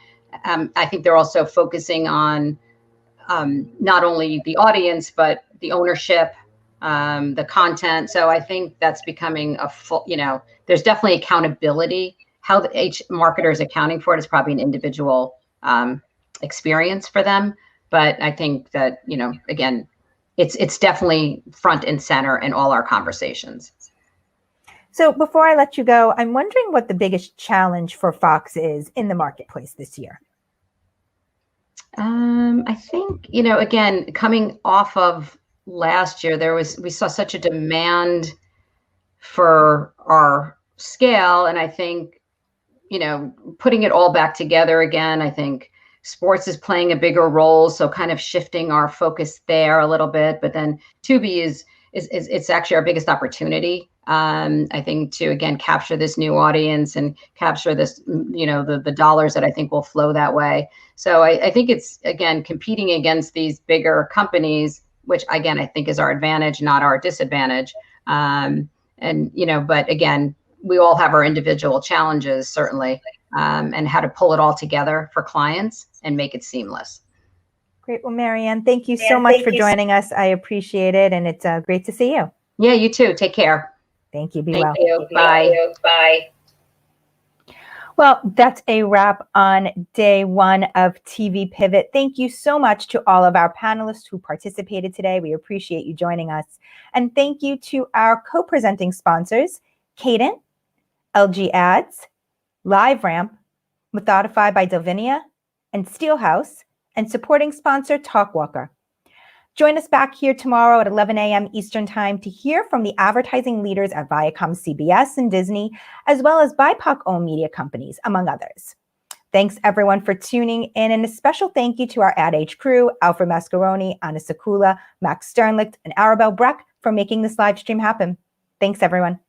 S8: I think they're also focusing on not only the audience, but the ownership, the content. So I think that's becoming a full, there's definitely accountability. How each marketer is accounting for it is probably an individual experience for them. But I think that, again, it's definitely front and center in all our conversations.
S1: So before I let you go, I'm wondering what the biggest challenge for Fox is in the marketplace this year.
S8: I think, again, coming off of last year, we saw such a demand for our scale. And I think, putting it all back together again, I think sports is playing a bigger role. So kind of shifting our focus there a little bit, but then Tubi is it's actually our biggest opportunity. I think to, again, capture this new audience and capture this, the dollars that I think will flow that way. So I think it's, again, competing against these bigger companies, which again, I think is our advantage, not our disadvantage. But again, we all have our individual challenges, certainly, and how to pull it all together for clients and make it seamless.
S1: Great. Well, Marianne, thank you so much for joining us. I appreciate it. And it's great to see you.
S8: Yeah, you too. Take care.
S1: Thank you. Be well.
S8: Thank you. Bye. Bye.
S1: Well, that's a wrap on day one of TV Pivot. Thank you so much to all of our panelists who participated today. We appreciate you joining us. And thank you to our co-presenting sponsors, Cadent, LG Ads, LiveRamp, Methodify by Delvinia, and Steelhouse, and supporting sponsor Talkwalker. Join us back here tomorrow at 11 a.m. Eastern Time to hear from the advertising leaders at Viacom, CBS, and Disney, as well as BIPOC-owned media companies, among others. Thanks, everyone, for tuning in, and a special thank you to our Ad Age crew, Alfred Mascaroni, Anna Sakula, Max Sternlicht, and Arabelle Breck for making this live stream happen. Thanks, everyone.